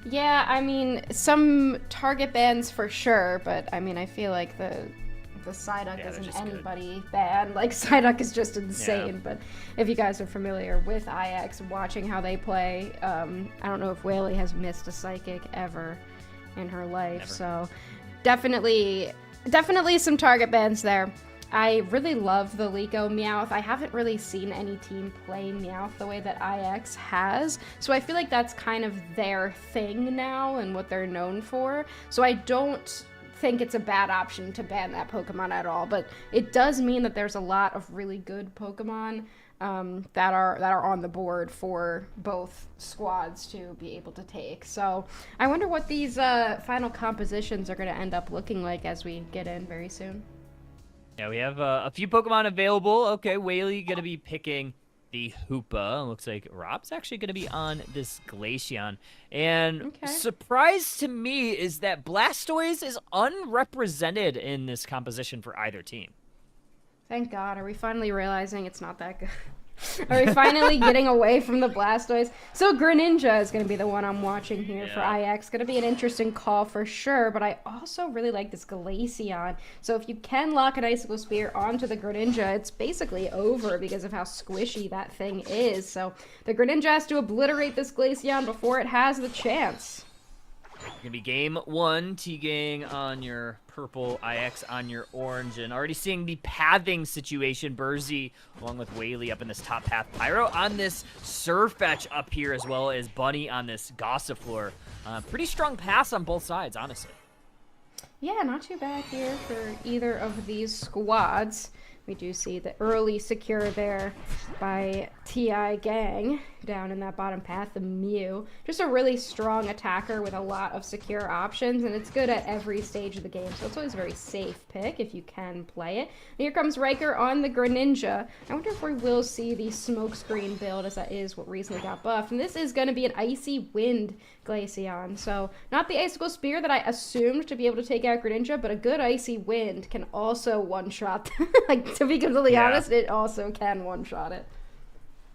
Yeah, I mean, some target bans for sure, but I mean, I feel like the Psyduck isn't anybody ban. Like, Psyduck is just insane. Yeah. But if you guys are familiar with IX, watching how they play, I don't know if Whaley has missed a Psychic ever in her life. Never. So definitely some target bans there. I really love the Liko Meowth. I haven't really seen any team play Meowth the way that IX has, so I feel like that's kind of their thing now and what they're known for. So I don't think it's a bad option to ban that Pokemon at all, but it does mean that there's a lot of really good Pokemon that are on the board for both squads to be able to take. So I wonder what these final compositions are going to end up looking like as we get in very soon. Yeah, we have a few Pokemon available. Okay, Whaley going to be picking the Hoopa. Looks like Rob's actually going to be on this Glaceon. And surprise to me is that Blastoise is unrepresented in this composition for either team. Thank God. Are we finally realizing it's not that good? Are we finally getting away from the Blastoise? So Greninja is going to be the one I'm watching here for IX. Going to be an interesting call for sure, but I also really like this Glaceon. So if you can lock an Icicle Spear onto the Greninja, it's basically over because of how squishy that thing is. So the Greninja has to obliterate this Glaceon before it has the chance. Gonna be game one, TiGang on your purple, IX on your orange, and already seeing the pathing situation. Burzy along with Whaley up in this top path. Pyro on this Surfetch up here, as well as Bunny on this Gossifleur. Pretty strong pass on both sides, honestly. Yeah, not too bad here for either of these squads. We do see the early secure there by TiGang down in that bottom path, the Mew. Just a really strong attacker with a lot of secure options, and it's good at every stage of the game, so it's always a very safe pick if you can play it. And here comes Riker on the Greninja. I wonder if we will see the Smokescreen build, as that is what recently got buffed. And this is going to be an Icy Wind Glaceon, so not the Icicle Spear that I assumed to be able to take out Greninja, but a good Icy Wind can also one-shot. Like, to be completely honest, it also can one-shot it.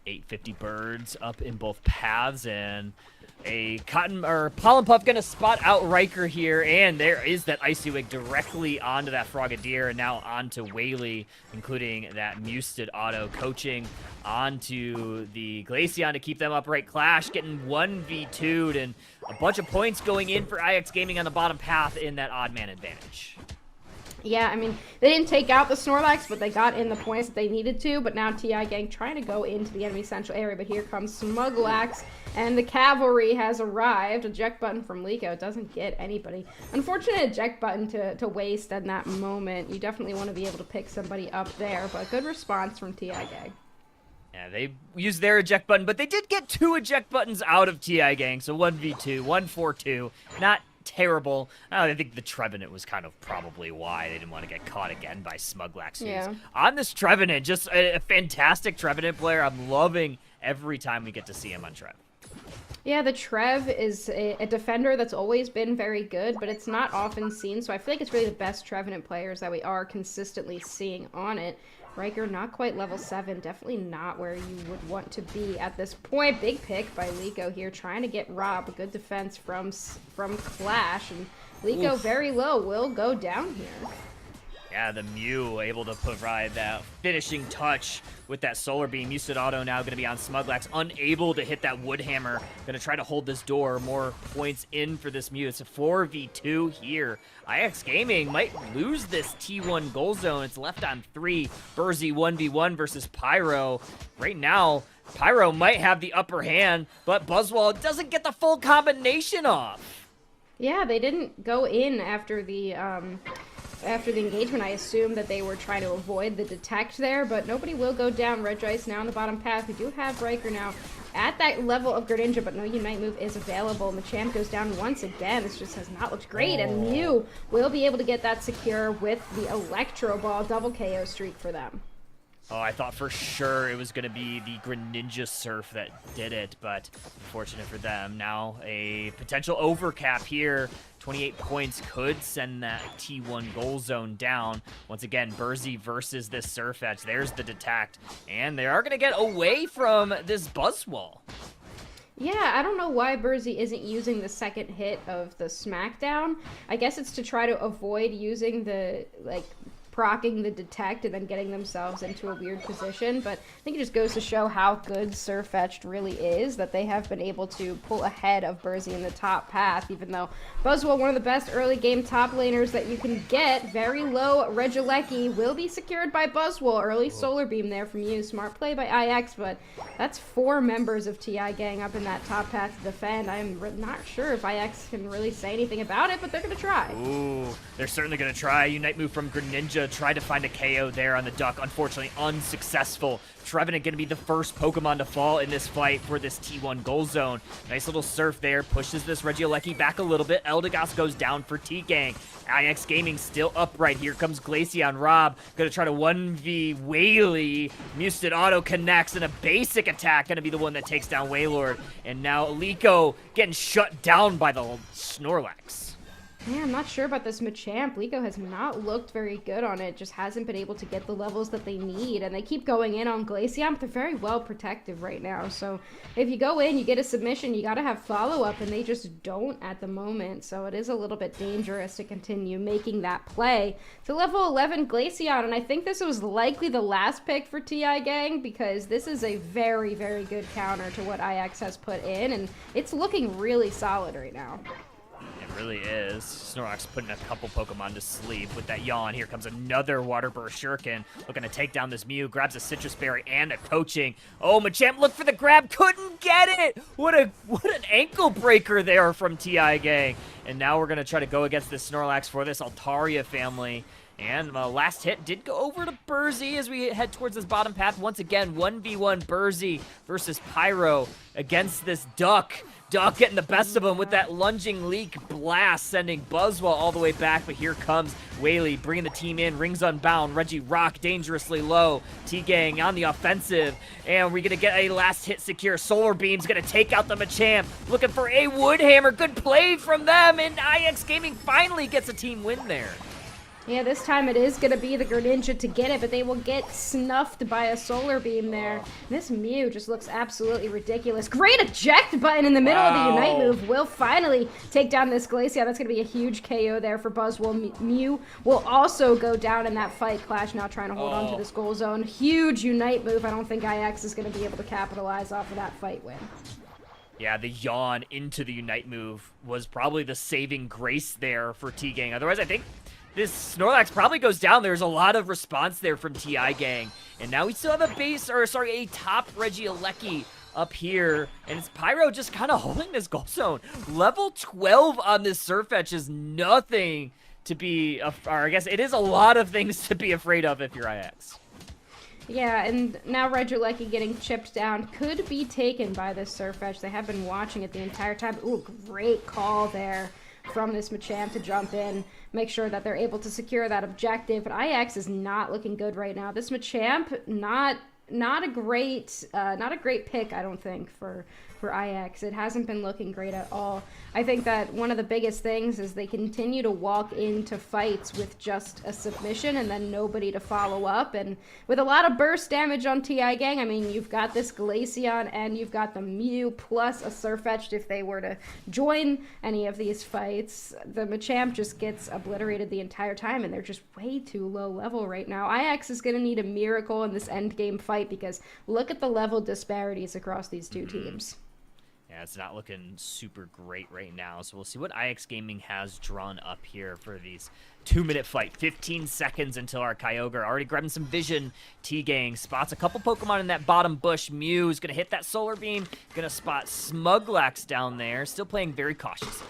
850 birds up in both paths, and a Pollen Puff gonna spot out Riker here, and there is that Icy Wig directly onto that Frogadier, and now onto Whaley, including that Musted auto coaching onto the Glaceon to keep them upright. Clash getting 1v2'd, and a bunch of points going in for IX Gaming on the bottom path in that odd man advantage. Yeah, I mean, they didn't take out the Snorlax, but they got in the points that they needed to. But now TiGang trying to go into the enemy central area. But here comes Smuglax, and the cavalry has arrived. Eject button from Liko doesn't get anybody. Unfortunate eject button to waste in that moment. You definitely want to be able to pick somebody up there, but good response from TiGang. Yeah, they used their eject button, but they did get 2 eject buttons out of TiGang, so 1v2, 1-4-2. Not terrible. I think the Trevenant was kind of probably why they didn't want to get caught again by Smuglax. Yeah. On this Trevenant, just a fantastic Trevenant player. I'm loving every time we get to see him on Trev. Yeah, the Trev is a defender that's always been very good, but it's not often seen, so I feel like it's really the best Trevenant players that we are consistently seeing on it. Riker not quite level 7, definitely not where you would want to be at this point. Big pick by Liko here, trying to get Rob. A good defense from Clash, and Liko very low, will go down here. Yeah, the Mew able to provide that finishing touch with that Solar Beam. Musted Auto now going to be on Smuglax, unable to hit that Wood Hammer. Going to try to hold this door. More points in for this Mew. It's a 4v2 here. IX Gaming might lose this T1 goal zone. It's left on 3. Burzy 1v1 versus Pyro. Right now, Pyro might have the upper hand, but Buzzwole doesn't get the full combination off. Yeah, they didn't go in after the engagement. I assume that they were trying to avoid the detect there, but nobody will go down. Regice now on the bottom path. We do have Riker now at that level of Greninja, but no Unite move is available. Machamp goes down once again. This just has not looked great, and Mew will be able to get that secure with the Electro Ball. Double KO streak for them. Oh, I thought for sure it was going to be the Greninja Surf that did it, but unfortunate for them. Now a potential overcap here. 28 points could send that T1 goal zone down. Once again, Burzy versus this Surf Edge. There's the detect, and they are going to get away from this Buzzwole. Yeah, I don't know why Burzy isn't using the second hit of the Smackdown. I guess it's to try to avoid using the, procking the detect and then getting themselves into a weird position, but I think it just goes to show how good Surfetched really is, that they have been able to pull ahead of Burzy in the top path, even though Buzzwole, one of the best early game top laners that you can get. Very low Regieleki will be secured by Buzzwole. Early Solar Beam there from you. Smart play by IX, but that's 4 members of TiGang up in that top path to defend. I'm not sure if IX can really say anything about it, but they're going to try. Ooh, they're certainly going to try. Unite move from Greninja. Tried to find a KO there on the Duck. Unfortunately, unsuccessful. Trevenant going to be the first Pokemon to fall in this fight for this T1 goal zone. Nice little surf there. Pushes this Regieleki back a little bit. Eldegoss goes down for TiGang. IX Gaming still upright. Here comes Glaceon. Rob going to try to 1v Whaley. Musted auto connects, and a basic attack going to be the one that takes down Wailord. And now Liko getting shut down by the Snorlax. Yeah, I'm not sure about this Machamp. Liko has not looked very good on it, just hasn't been able to get the levels that they need, and they keep going in on Glaceon, but they're very well protective right now, so if you go in, you get a submission, you gotta have follow-up, and they just don't at the moment, so it is a little bit dangerous to continue making that play. To level 11 Glaceon, and I think this was likely the last pick for TiGang, because this is a very, very good counter to what IX has put in, and it's looking really solid right now. It really is. Snorlax putting a couple Pokemon to sleep with that yawn. Here comes another Water Burst Shuriken, looking to take down this Mew. Grabs a Citrus Berry and a Coaching. Oh, Machamp looked for the grab, couldn't get it. What an ankle breaker there from TiGang. And now we're gonna try to go against this Snorlax for this Altaria family. And last hit did go over to Burzy as we head towards this bottom path. Once again, 1v1 Burzy versus Pyro against this Duck. Duck getting the best of him with that lunging leak blast, sending Buzzwole all the way back. But here comes Whaley bringing the team in. Rings unbound. Regirock dangerously low. TiGang on the offensive. And we're going to get a last hit secure. Solar Beam's going to take out the Machamp. Looking for a Woodhammer. Good play from them. And IX Gaming finally gets a team win there. Yeah, this time it is going to be the Greninja to get it, but they will get snuffed by a Solar Beam there. This Mew just looks absolutely ridiculous. Great eject button in the middle of the Unite move. Will finally take down this Glaceon. That's going to be a huge KO there for Buzzwole. Mew will also go down in that fight. Clash now trying to hold on to this goal zone. Huge Unite move. I don't think IX is going to be able to capitalize off of that fight win. Yeah, the yawn into the Unite move was probably the saving grace there for TiGang. Otherwise, I think this Snorlax probably goes down. There's a lot of response there from TiGang. And now we still have a top Regieleki up here. And it's Pyro just kind of holding this goal zone. Level 12 on this Surfetch is nothing to be, or I guess it is a lot of things to be afraid of if you're IX. Yeah, and now Regieleki getting chipped down could be taken by this Surfetch. They have been watching it the entire time. Ooh, great call there from this Machamp to jump in, make sure that they're able to secure that objective. But IX is not looking good right now. This Machamp, not a great pick, I don't think, for IX. It hasn't been looking great at all. I think that one of the biggest things is they continue to walk into fights with just a submission and then nobody to follow up. And with a lot of burst damage on TiGang, I mean, you've got this Glaceon and you've got the Mew plus a Surfetched if they were to join any of these fights. The Machamp just gets obliterated the entire time and they're just way too low level right now. IX is going to need a miracle in this endgame fight because look at the level disparities across these two teams. Yeah, it's not looking super great right now, so we'll see what IX Gaming has drawn up here for these 2-minute fight. 15 seconds until our Kyogre. Already grabbing some vision. TiGang spots a couple Pokemon in that bottom bush. Mew is going to hit that Solar Beam. Going to spot Smuglax down there. Still playing very cautiously.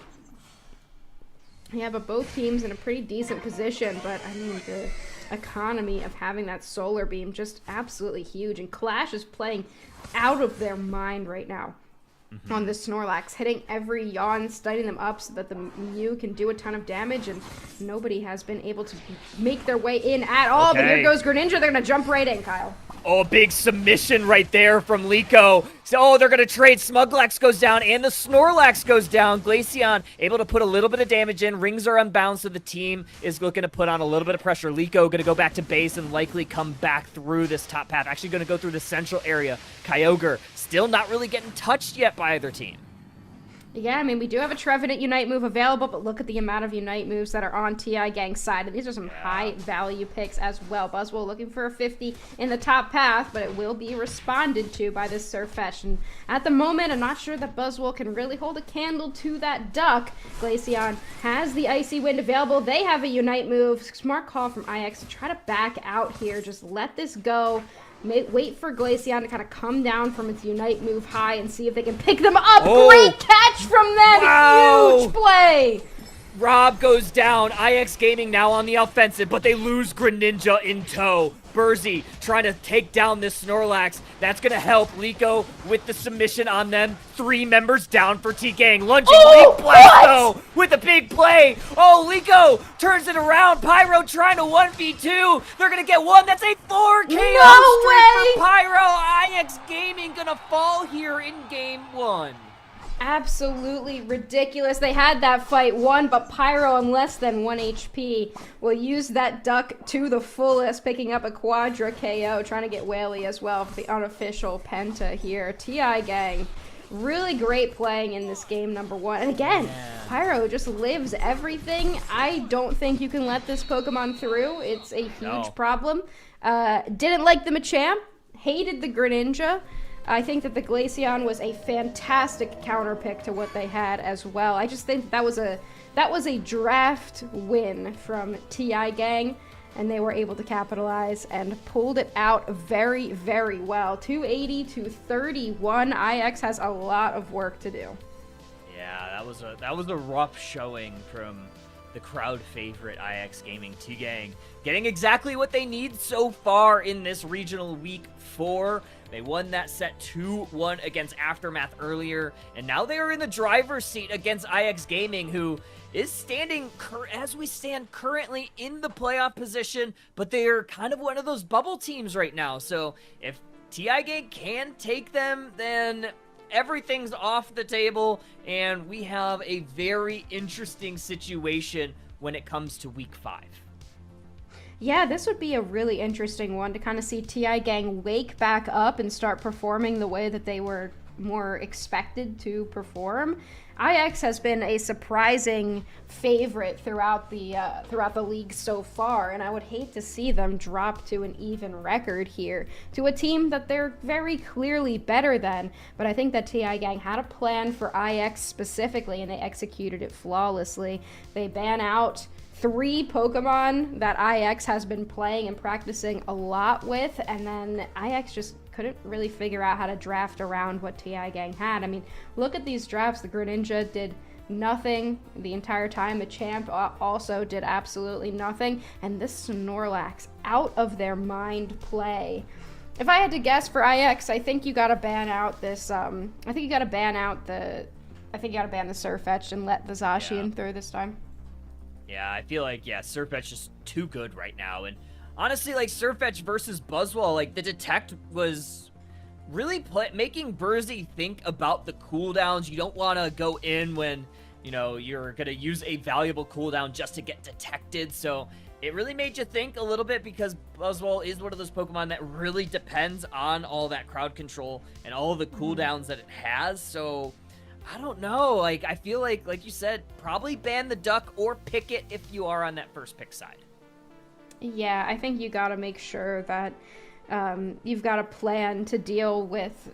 Yeah, but both teams in a pretty decent position. But I mean, the economy of having that solar beam just absolutely huge. And Clash is playing out of their mind right now on the Snorlax, hitting every yawn, stunning them up so that the Mew can do a ton of damage, and nobody has been able to make their way in at all. Okay. But here goes Greninja. They're going to jump right in, Kyle. Oh, a big submission right there from Liko. So, they're going to trade. Smuglax goes down, and the Snorlax goes down. Glaceon able to put a little bit of damage in. Rings are unbound, so the team is looking to put on a little bit of pressure. Liko going to go back to base and likely come back through this top path. Actually going to go through the central area. Kyogre still not really getting touched yet by either team. Yeah, I mean, we do have a Trevenant Unite move available, but look at the amount of Unite moves that are on TiGang's side. And these are some high-value picks as well. Buzzwole looking for a 50 in the top path, but it will be responded to by this Surfetch. And at the moment, I'm not sure that Buzzwole can really hold a candle to that Duck. Glaceon has the Icy Wind available. They have a Unite move. Smart call from IX to try to back out here. Just let this go. Wait for Glaceon to kind of come down from its Unite move high and see if they can pick them up. Oh. Great catch from them. Wow. Huge play. Rob goes down. IX Gaming now on the offensive, but they lose Greninja in tow. Burzy trying to take down this Snorlax. That's going to help Liko with the submission on them. 3 members down for TiGang. Lunging Leaf Blast, though, with a big play. Oh, Liko turns it around. Pyro trying to 1v2. They're going to get one. That's a 4 KO streak for Pyro. IX Gaming going to fall here in game 1. Absolutely ridiculous. They had that fight won, but Pyro on less than 1 HP will use that Duck to the fullest, picking up a Quadra KO, trying to get Whaley as well for the unofficial Penta here. TiGang, really great playing in this game number 1. And again, Pyro just lives everything. I don't think you can let this Pokemon through. It's a huge problem. Didn't like the Machamp, hated the Greninja. I think that the Glaceon was a fantastic counter pick to what they had as well. I just think that was a draft win from TiGang, and they were able to capitalize and pulled it out very, very well. 280 to 31. IX has a lot of work to do. Yeah, that was a rough showing from the crowd favorite IX Gaming. TiGang getting exactly what they need so far in this regional week 4. They won that set 2-1 against Aftermath earlier, and now they are in the driver's seat against IX Gaming, who is standing, as we stand currently, in the playoff position, but they are kind of one of those bubble teams right now. So if TiGang can take them, then everything's off the table, and we have a very interesting situation when it comes to week 5. Yeah, this would be a really interesting one to kind of see TiGang wake back up and start performing the way that they were more expected to perform. IX has been a surprising favorite throughout the league so far, and I would hate to see them drop to an even record here to a team that they're very clearly better than. But I think that TiGang had a plan for IX specifically, and they executed it flawlessly. They ban out 3 Pokemon that IX has been playing and practicing a lot with, and then IX just couldn't really figure out how to draft around what TiGang had. I mean, look at these drafts. The Greninja did nothing the entire time. The Champ also did absolutely nothing, and this Snorlax, out of their mind play. If I had to guess for IX, I think you gotta ban out this, I think you gotta ban the Surfetch and let the Zacian through this time. Yeah, I feel like, Surfetch is too good right now. And honestly, like, Surfetch versus Buzzwole, like, the Detect was really making Burzy think about the cooldowns. You don't want to go in when, you're going to use a valuable cooldown just to get detected. So it really made you think a little bit, because Buzzwole is one of those Pokemon that really depends on all that crowd control and all the cooldowns that it has. So I don't know. Like, I feel like you said, probably ban the Duck or pick it if you are on that first pick side. Yeah, I think you got to make sure that you've got a plan to deal with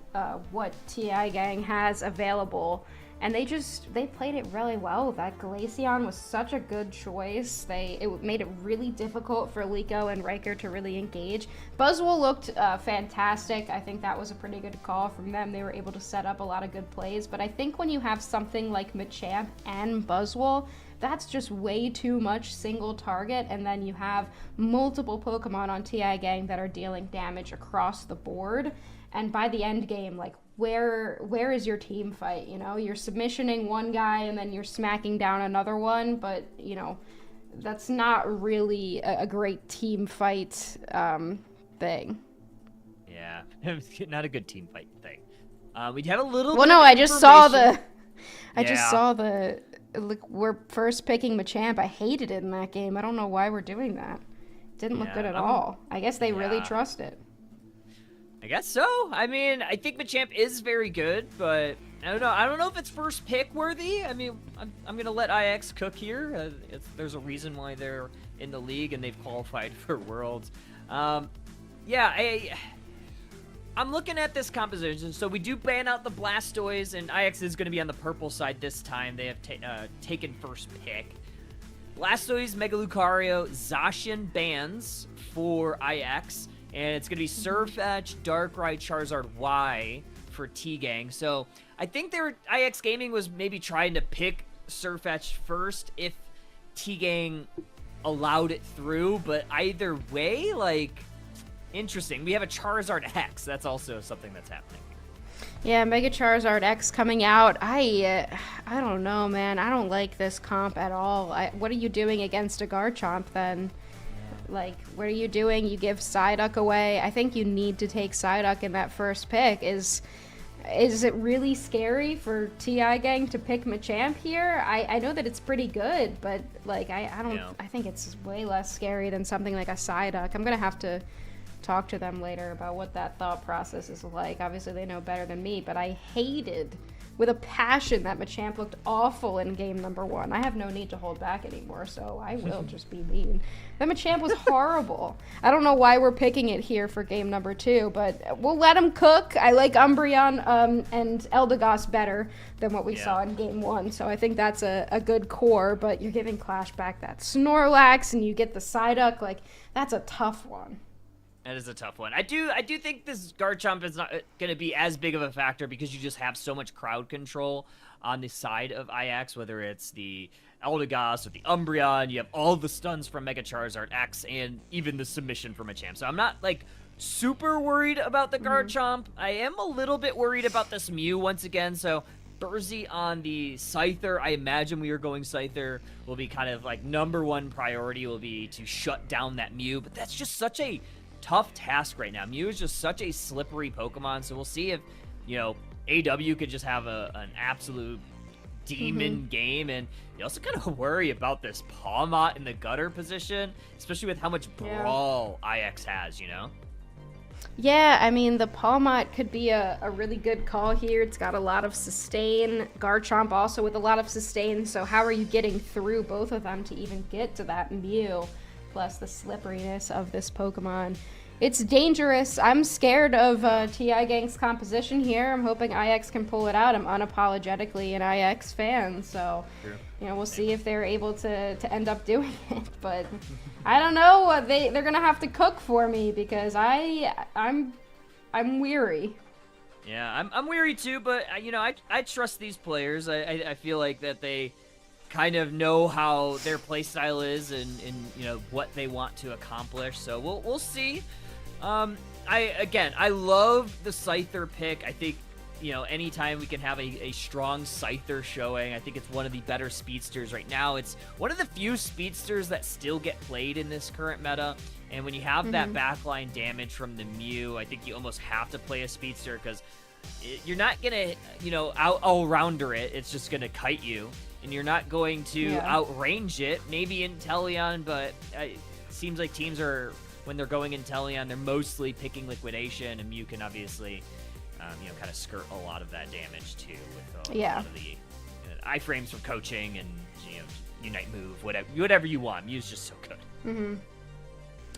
what TiGang has available. And they played it really well. That Glaceon was such a good choice. It made it really difficult for Liko and Riker to really engage. Buzzwole looked fantastic. I think that was a pretty good call from them. They were able to set up a lot of good plays. But I think when you have something like Machamp and Buzzwole, that's just way too much single target, and then you have multiple Pokemon on TiGang that are dealing damage across the board. And by the end game, like, where is your team fight? You know, you're submissioning one guy and then you're smacking down another one, but, you know, that's not really a great team fight thing. Yeah, not a good team fight thing. We have a little. Well, bit no, of I just saw the. Yeah. Like, we're first picking Machamp. I hated it in that game. I don't know why we're doing that. Didn't look good at all. I guess they really trust it. I guess so. I mean, I think Machamp is very good, but I don't know. I don't know if it's first pick worthy. I mean, I'm gonna let IX cook here. There's a reason why they're in the league and they've qualified for Worlds. Yeah, I'm looking at this composition. So we do ban out the Blastoise, and IX is going to be on the purple side this time. They have taken first pick. Blastoise, Mega Lucario, Zacian bans for IX, and it's going to be Surfetch, Darkrai, Charizard Y for TiGang. So I think IX Gaming was maybe trying to pick Surfetch first if TiGang allowed it through, but either way, like, interesting. We have a Charizard X. That's also something that's happening here. Yeah, Mega Charizard X coming out. I don't know, man. I don't like this comp at all. What are you doing against a Garchomp then? Yeah. Like, what are you doing? You give Psyduck away. I think you need to take Psyduck in that first pick. Is it really scary for TiGang to pick Machamp here? I know that it's pretty good, but like I don't. Yeah. I think it's way less scary than something like a Psyduck. I'm gonna have to talk to them later about what that thought process is like. Obviously they know better than me, but I hated with a passion that Machamp looked awful in game number 1. I have no need to hold back anymore, so I will just be mean. That Machamp was horrible. I don't know why we're picking it here for game number 2, but we'll let him cook. I like Umbreon and Eldegoss better than what we saw in game 1, so I think that's a good core, but you're giving Clash back that Snorlax, and you get the Psyduck. Like, that's a tough one. That is a tough one. I do think this Garchomp is not going to be as big of a factor because you just have so much crowd control on the side of IX, whether it's the Eldegoss or the Umbreon. You have all the stuns from Mega Charizard X and even the submission from Machamp. So I'm not, like, super worried about the Garchomp. I am a little bit worried about this Mew once again. So Burzy on the Scyther. I imagine we are going Scyther will be kind of like #1 priority will be to shut down that Mew. But that's just such a tough task right now. Mew is just such a slippery Pokemon, so we'll see if, you know, AW could just have an absolute demon game. And you also kind of worry about this Pawmot in the gutter position, especially with how much brawl IX has, you know? Yeah, I mean, the Pawmot could be a really good call here. It's got a lot of sustain. Garchomp also with a lot of sustain, so how are you getting through both of them to even get to that Mew? Plus the slipperiness of this Pokemon. It's dangerous. I'm scared of TiGang's composition here. I'm hoping IX can pull it out. I'm unapologetically an IX fan, so you know, we'll see if they're able to end up doing it. But I don't know. They're gonna have to cook for me because I'm weary. Yeah, I'm weary too. But you know, I trust these players. I feel like that they kind of know how their playstyle is and you know what they want to accomplish. So we'll see. I love the Scyther pick. I think, you know, anytime we can have a strong Scyther showing, I think it's one of the better speedsters right now. It's one of the few speedsters that still get played in this current meta. And when you have that backline damage from the Mew, I think you almost have to play a speedster because you're not gonna, you know, all-rounder it. It's just gonna kite you. And you're not going to outrange it. Maybe Inteleon, but it seems like teams are, when they're going Inteleon, they're mostly picking Liquidation, and Mew can obviously, you know, kind of skirt a lot of that damage too with a lot of the iframes from coaching and, you know, Unite move, whatever you want. Mew's just so good.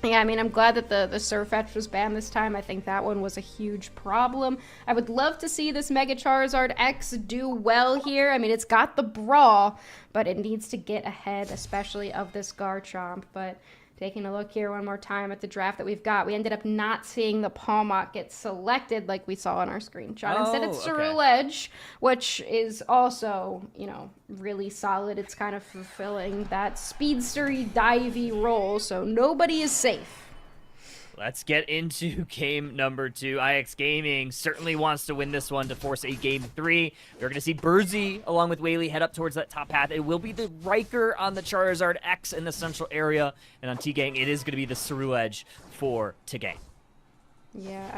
Yeah, I mean, I'm glad that the Surfetch was banned this time. I think that one was a huge problem. I would love to see this Mega Charizard X do well here. I mean, it's got the brawl, but it needs to get ahead, especially of this Garchomp. But Taking a look here one more time at the draft that we've got, we ended up not seeing the Palmok get selected like we saw on our screenshot. Instead, it's Ceruledge, which is also, you know, really solid. It's kind of fulfilling that speedstery, divey role, so nobody is safe. Let's get into game number 2. IX Gaming certainly wants to win this one to force a game 3. We're going to see Burzy along with Whaley head up towards that top path. It will be the Riker on the Charizard X in the central area. And on TiGang, it is going to be the Ceruledge for TiGang. Yeah,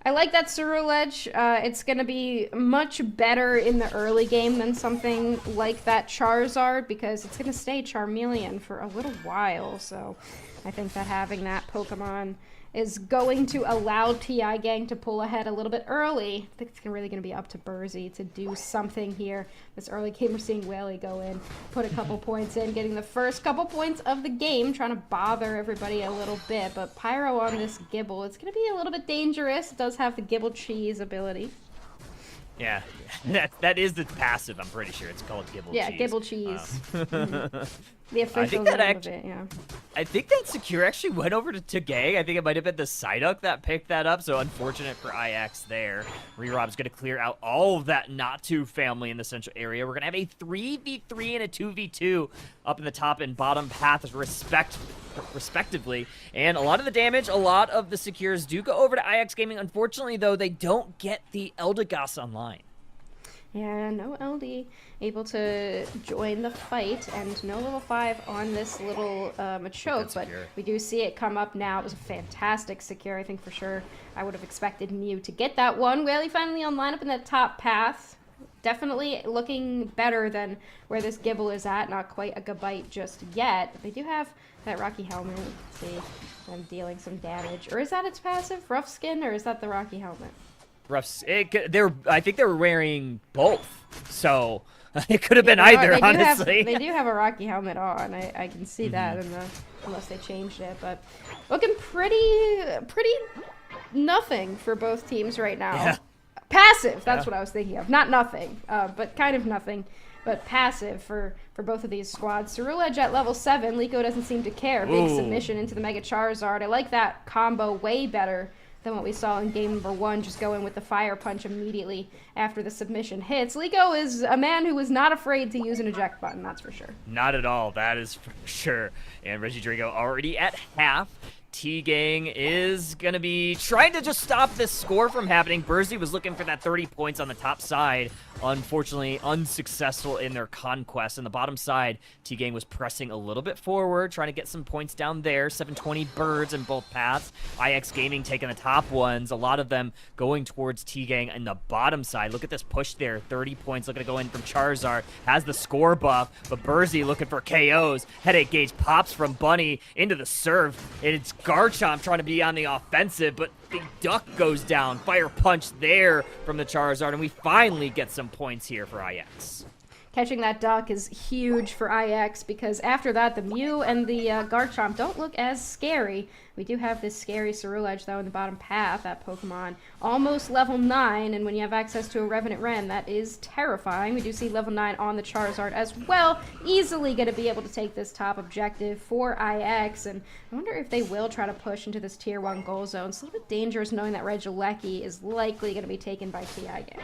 I like that Ceruledge. It's going to be much better in the early game than something like that Charizard because it's going to stay Charmeleon for a little while. So I think that having that Pokemon is going to allow TiGang to pull ahead a little bit early. I think it's really going to be up to Burzy to do something here. This early game, we're seeing Whaley go in, put a couple points in, getting the first couple points of the game, trying to bother everybody a little bit. But Pyro on this Gibble, it's going to be a little bit dangerous. It does have the Gibble Cheese ability. Yeah, that is the passive, I'm pretty sure. It's called Gibble Cheese. Yeah, Gibble Cheese. The official name of it, yeah. I think that Secure actually went over to TiGang. I think it might have been the Psyduck that picked that up, so unfortunate for IX there. Rerob's going to clear out all of that Natu family in the central area. We're going to have a 3v3 and a 2v2 up in the top and bottom paths respectively. And a lot of the damage, a lot of the Secures do go over to IX Gaming. Unfortunately, though, they don't get the Eldegoss online. Yeah, no LD able to join the fight, and no level 5 on this little Machoke, but we do see it come up now. It was a fantastic Secure. I think for sure I would have expected Mew to get that one. Whaley finally on lineup in that top path. Definitely looking better than where this Gibble is at. Not quite a Gabite just yet. But they do have that Rocky Helmet. Let's see, them dealing some damage. Or is that its passive? Rough Skin, or is that the Rocky Helmet? I think they were wearing both, so it could have been either, honestly. They do have a Rocky Helmet on. I can see that, unless they changed it. But looking pretty nothing for both teams right now. Yeah. Passive, that's what I was thinking of. Not nothing, but kind of nothing. But passive for both of these squads. Ceruledge at level 7. Liko doesn't seem to care. Big submission into the Mega Charizard. I like that combo way better than what we saw in game number 1, just go in with the Fire Punch immediately after the submission hits. Liko is a man who is not afraid to use an eject button, that's for sure. Not at all, that is for sure. And Regidrago already at half. TiGang is going to be trying to just stop this score from happening. Burzy was looking for that 30 points on the top side. Unfortunately, unsuccessful in their conquest. On the bottom side, TiGang was pressing a little bit forward, trying to get some points down there. 720 birds in both paths. IX Gaming taking the top ones. A lot of them going towards TiGang in the bottom side. Look at this push there. 30 points looking to go in from Charizard. Has the score buff, but Burzy looking for KOs. Headache gauge pops from Bunny into the serve. It's Garchomp trying to be on the offensive, but the Duck goes down. Fire Punch there from the Charizard, and we finally get some points here for IX. Catching that Duck is huge for IX because after that, the Mew and the Garchomp don't look as scary. We do have this scary Ceruledge, though, in the bottom path. That Pokemon almost level 9, and when you have access to a Revenant Ren, that is terrifying. We do see level 9 on the Charizard as well. Easily going to be able to take this top objective for IX, and I wonder if they will try to push into this Tier 1 goal zone. It's a little bit dangerous knowing that Regieleki is likely going to be taken by TiGang.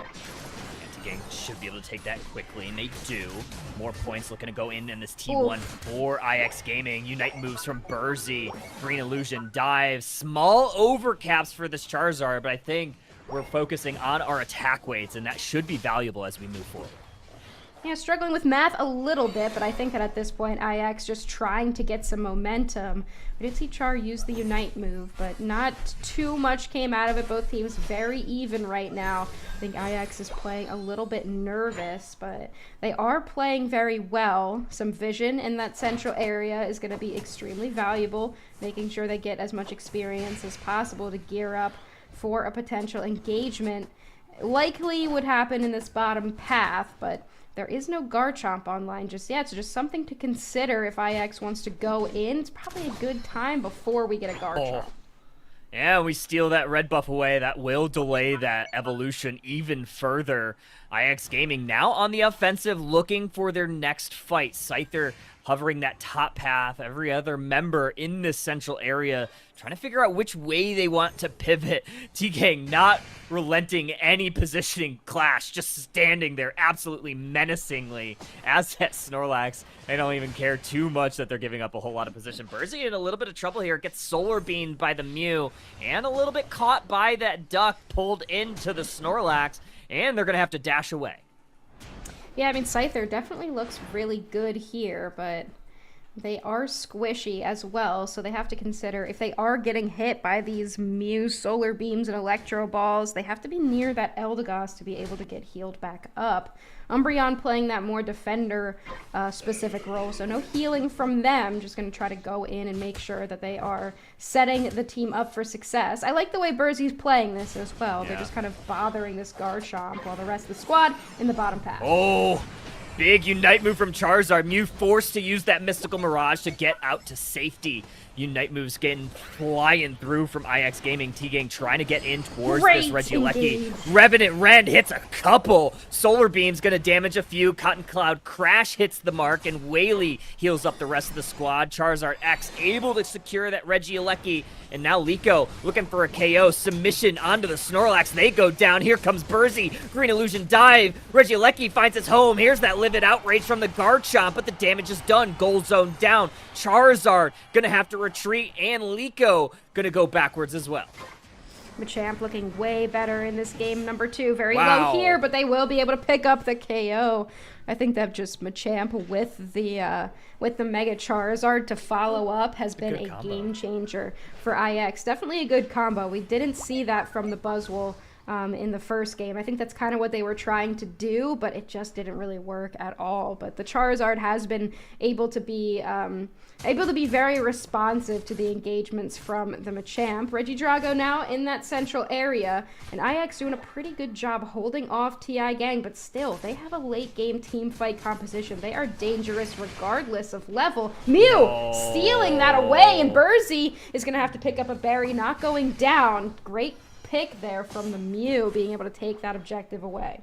TiGang should be able to take that quickly, and they do. More points looking to go in this T1 for IX Gaming. Unite moves from Burzy. Green Illusion dives. Small overcaps for this Charizard, but I think we're focusing on our attack weights, and that should be valuable as we move forward. Yeah, struggling with math a little bit, but I think that at this point, IX just trying to get some momentum. We did see Char use the Unite move, but not too much came out of it. Both teams very even right now. I think IX is playing a little bit nervous, but they are playing very well. Some vision in that central area is going to be extremely valuable, making sure they get as much experience as possible to gear up for a potential engagement. Likely would happen in this bottom path, but there is no Garchomp online just yet, so just something to consider if IX wants to go in. It's probably a good time before we get a Garchomp. Yeah, we steal that red buff away. That will delay that evolution even further. IX Gaming now on the offensive, looking for their next fight. Scyther hovering that top path, every other member in this central area, trying to figure out which way they want to pivot. TiGang not relenting any positioning clash, just standing there absolutely menacingly as that Snorlax. They don't even care too much that they're giving up a whole lot of position. Burzy in a little bit of trouble here, gets solar beamed by the Mew, and a little bit caught by that duck pulled into the Snorlax, and they're going to have to dash away. Yeah, I mean, Scyther definitely looks really good here, but they are squishy as well, so they have to consider if they are getting hit by these Mew solar beams and electro balls, they have to be near that Eldegoss to be able to get healed back up. Umbreon playing that more defender specific role, so no healing from them, just going to try to go in and make sure that they are setting the team up for success. I like the way Burzy's playing this as well. Yeah. They're just kind of bothering this Garchomp while the rest of the squad in the bottom path. Oh! Big Unite move from Charizard. Mew forced to use that Mystical Mirage to get out to safety. Unite moves getting flying through from IX Gaming. TiGang trying to get in towards this Regieleki. Revenant Rend hits a couple. Solar Beam's going to damage a few. Cotton Cloud Crash hits the mark, and Whaley heals up the rest of the squad. Charizard X able to secure that Regieleki. And now Liko looking for a KO. Submission onto the Snorlax. They go down. Here comes Burzy. Green Illusion dive. Regieleki finds its home. Here's that Livid Outrage from the Garchomp, but the damage is done. Gold Zone down. Charizard going to have to retreat, and Liko going to go backwards as well. Machamp looking way better in this game number 2. Very low here, but they will be able to pick up the KO. I think that just Machamp with the Mega Charizard to follow up has been a game changer for IX. Definitely a good combo. We didn't see that from the Buzzwole in the first game. I think that's kind of what they were trying to do, but it just didn't really work at all. But the Charizard has been able to be very responsive to the engagements from the Machamp. Regidrago now in that central area, and IX doing a pretty good job holding off TiGang, but still, they have a late game team fight composition. They are dangerous regardless of level. Mew stealing that away, and Burzy is going to have to pick up a berry, not going down. Great pick there from the Mew, being able to take that objective away.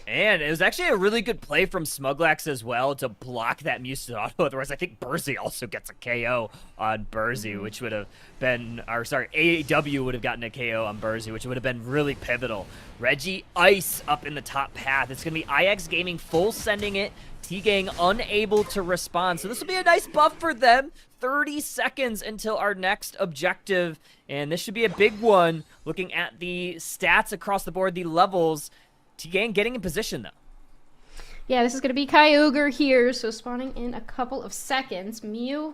And it was actually a really good play from Smuglax as well to block that Mew's auto. Otherwise, I think Burzy also gets a KO on Burzy, which would have been, or sorry, AEW would have gotten a KO on Burzy, which would have been really pivotal. Reggie Ice up in the top path. It's going to be IX Gaming full sending it. TiGang unable to respond. So this will be a nice buff for them. 30 seconds until our next objective. And this should be a big one. Looking at the stats across the board, the levels. TiGang getting in position, though. Yeah, this is going to be Kyogre here, so spawning in a couple of seconds. Mew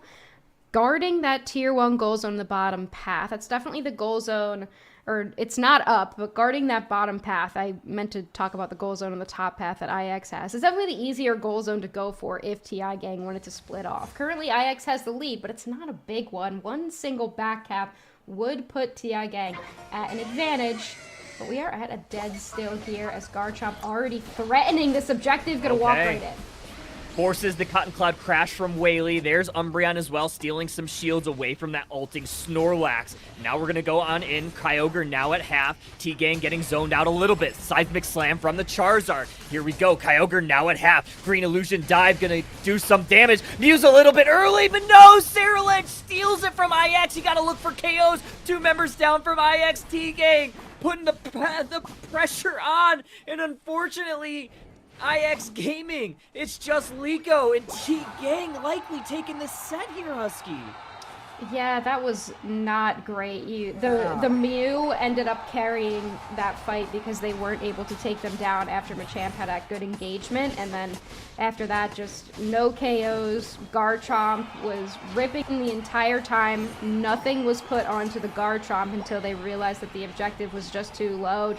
guarding that tier 1 goal zone in the bottom path. That's definitely the goal zone, or it's not up, but guarding that bottom path. I meant to talk about the goal zone on the top path that IX has. It's definitely the easier goal zone to go for if TiGang wanted to split off. Currently, IX has the lead, but it's not a big one. One single back cap would put TiGang at an advantage. But we are at a dead still here as Garchomp already threatening this objective. Gonna walk right in. Forces the Cotton Cloud Crash from Whaley. There's Umbreon as well, stealing some shields away from that ulting Snorlax. Now we're going to go on in. Kyogre now at half. TiGang getting zoned out a little bit. Seismic Slam from the Charizard. Here we go. Kyogre now at half. Green Illusion Dive going to do some damage. Mew's a little bit early, but no! Cerulege steals it from IX. You got to look for KOs. 2 members down from IX. TiGang putting the pressure on, and unfortunately, IX Gaming, it's just Liko and TiGang likely taking this set here, Husky. Yeah, that was not great. The Mew ended up carrying that fight because they weren't able to take them down after Machamp had that good engagement, and then after that, just no KOs. Garchomp was ripping the entire time. Nothing was put onto the Garchomp until they realized that the objective was just too low.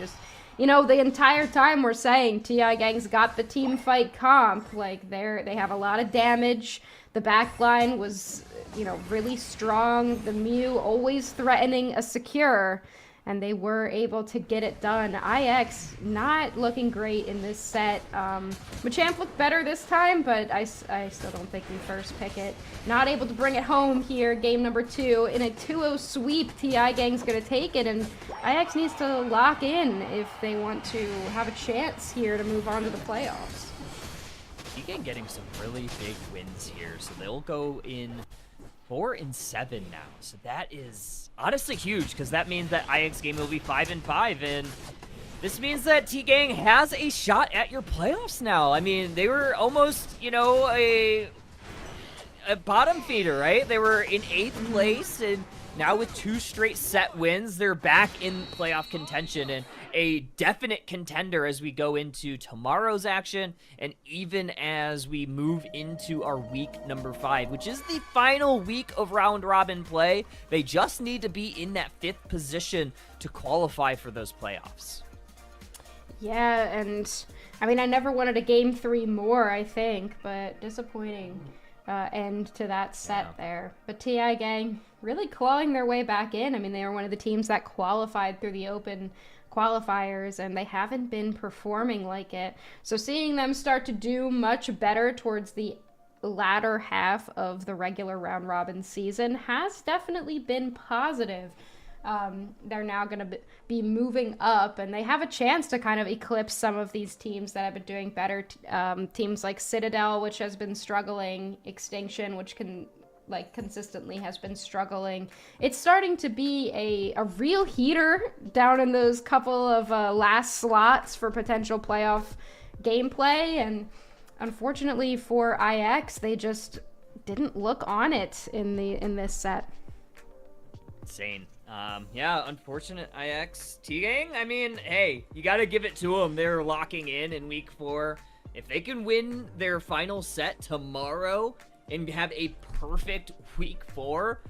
You know, the entire time we're saying TiGang's got the team fight comp. Like, they have a lot of damage. The backline was, you know, really strong. The Mew always threatening a secure, and they were able to get it done. IX not looking great in this set. Machamp looked better this time, but I still don't think we first pick it. Not able to bring it home here, game number 2. In a 2-0 sweep, TiGang's going to take it, and IX needs to lock in if they want to have a chance here to move on to the playoffs. TiGang getting some really big wins here. So they'll go in 4-7 now. So that is honestly huge because that means that IX Gaming will be 5-5. And this means that TiGang has a shot at your playoffs now. I mean, they were almost, you know, a bottom feeder, right? They were in 8th place, and now with 2 straight set wins, they're back in playoff contention and a definite contender as we go into tomorrow's action and even as we move into our week number 5, which is the final week of round robin play. They just need to be in that 5th position to qualify for those playoffs. Yeah, and I mean, I never wanted a game 3 more, I think, but disappointing end to that set there. But TiGang really clawing their way back in. I mean, they were one of the teams that qualified through the open qualifiers, and they haven't been performing like it. So seeing them start to do much better towards the latter half of the regular round robin season has definitely been positive. They're now going to be moving up, and they have a chance to kind of eclipse some of these teams that have been doing better. Teams like Citadel, which has been struggling, Extinction, which consistently has been struggling. It's starting to be a real heater down in those couple of last slots for potential playoff gameplay, and unfortunately for IX, they just didn't look on it in this set. Insane. Yeah, unfortunate IX. TiGang, I mean, hey, you got to give it to them. They're locking in week 4. If they can win their final set tomorrow and have a perfect week 4,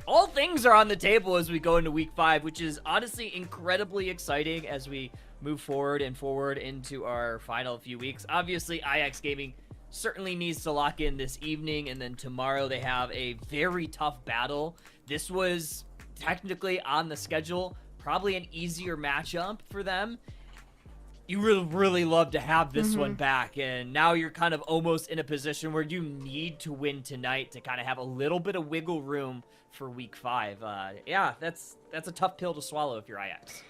all things are on the table as we go into week 5, which is honestly incredibly exciting as we move forward into our final few weeks. Obviously, IX Gaming certainly needs to lock in this evening, and then tomorrow they have a very tough battle. This was technically on the schedule, probably an easier matchup for them. You would really love to have this one back, and now you're kind of almost in a position where you need to win tonight to kind of have a little bit of wiggle room for week 5. Yeah, that's a tough pill to swallow if you're IX.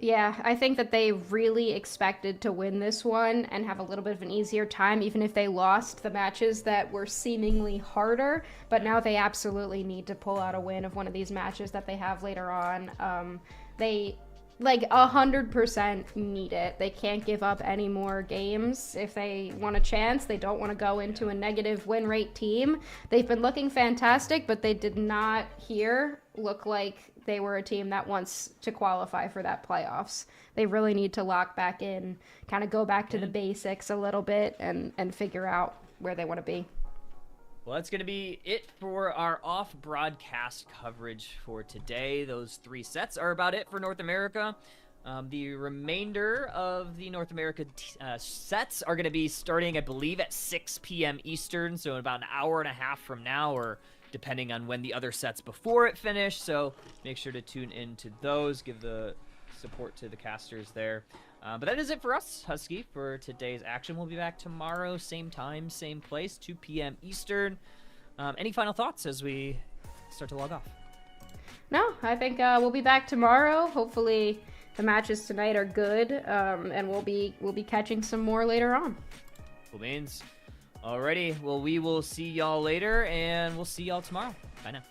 Yeah, I think that they really expected to win this one and have a little bit of an easier time, even if they lost the matches that were seemingly harder. But now they absolutely need to pull out a win of one of these matches that they have later on. They 100% need it. They can't give up any more games if they want a chance. They don't want to go into a negative win rate team. They've been looking fantastic, but they did not here look like they were a team that wants to qualify for that playoffs. They really need to lock back in, kind of go back to the basics a little bit and figure out where they want to be. Well, that's going to be it for our off-broadcast coverage for today. Those 3 sets are about it for North America. The remainder of the North America sets are going to be starting, I believe, at 6 p.m. Eastern, so in about an hour and a half from now, or depending on when the other sets before it finish. So make sure to tune into those, give the support to the casters there. But that is it for us, Husky, for today's action. We'll be back tomorrow, same time, same place, 2 p.m. Eastern. Any final thoughts as we start to log off? No, I think we'll be back tomorrow. Hopefully the matches tonight are good, and we'll be catching some more later on. Cool beans. Alrighty, well, we will see y'all later, and we'll see y'all tomorrow. Bye now.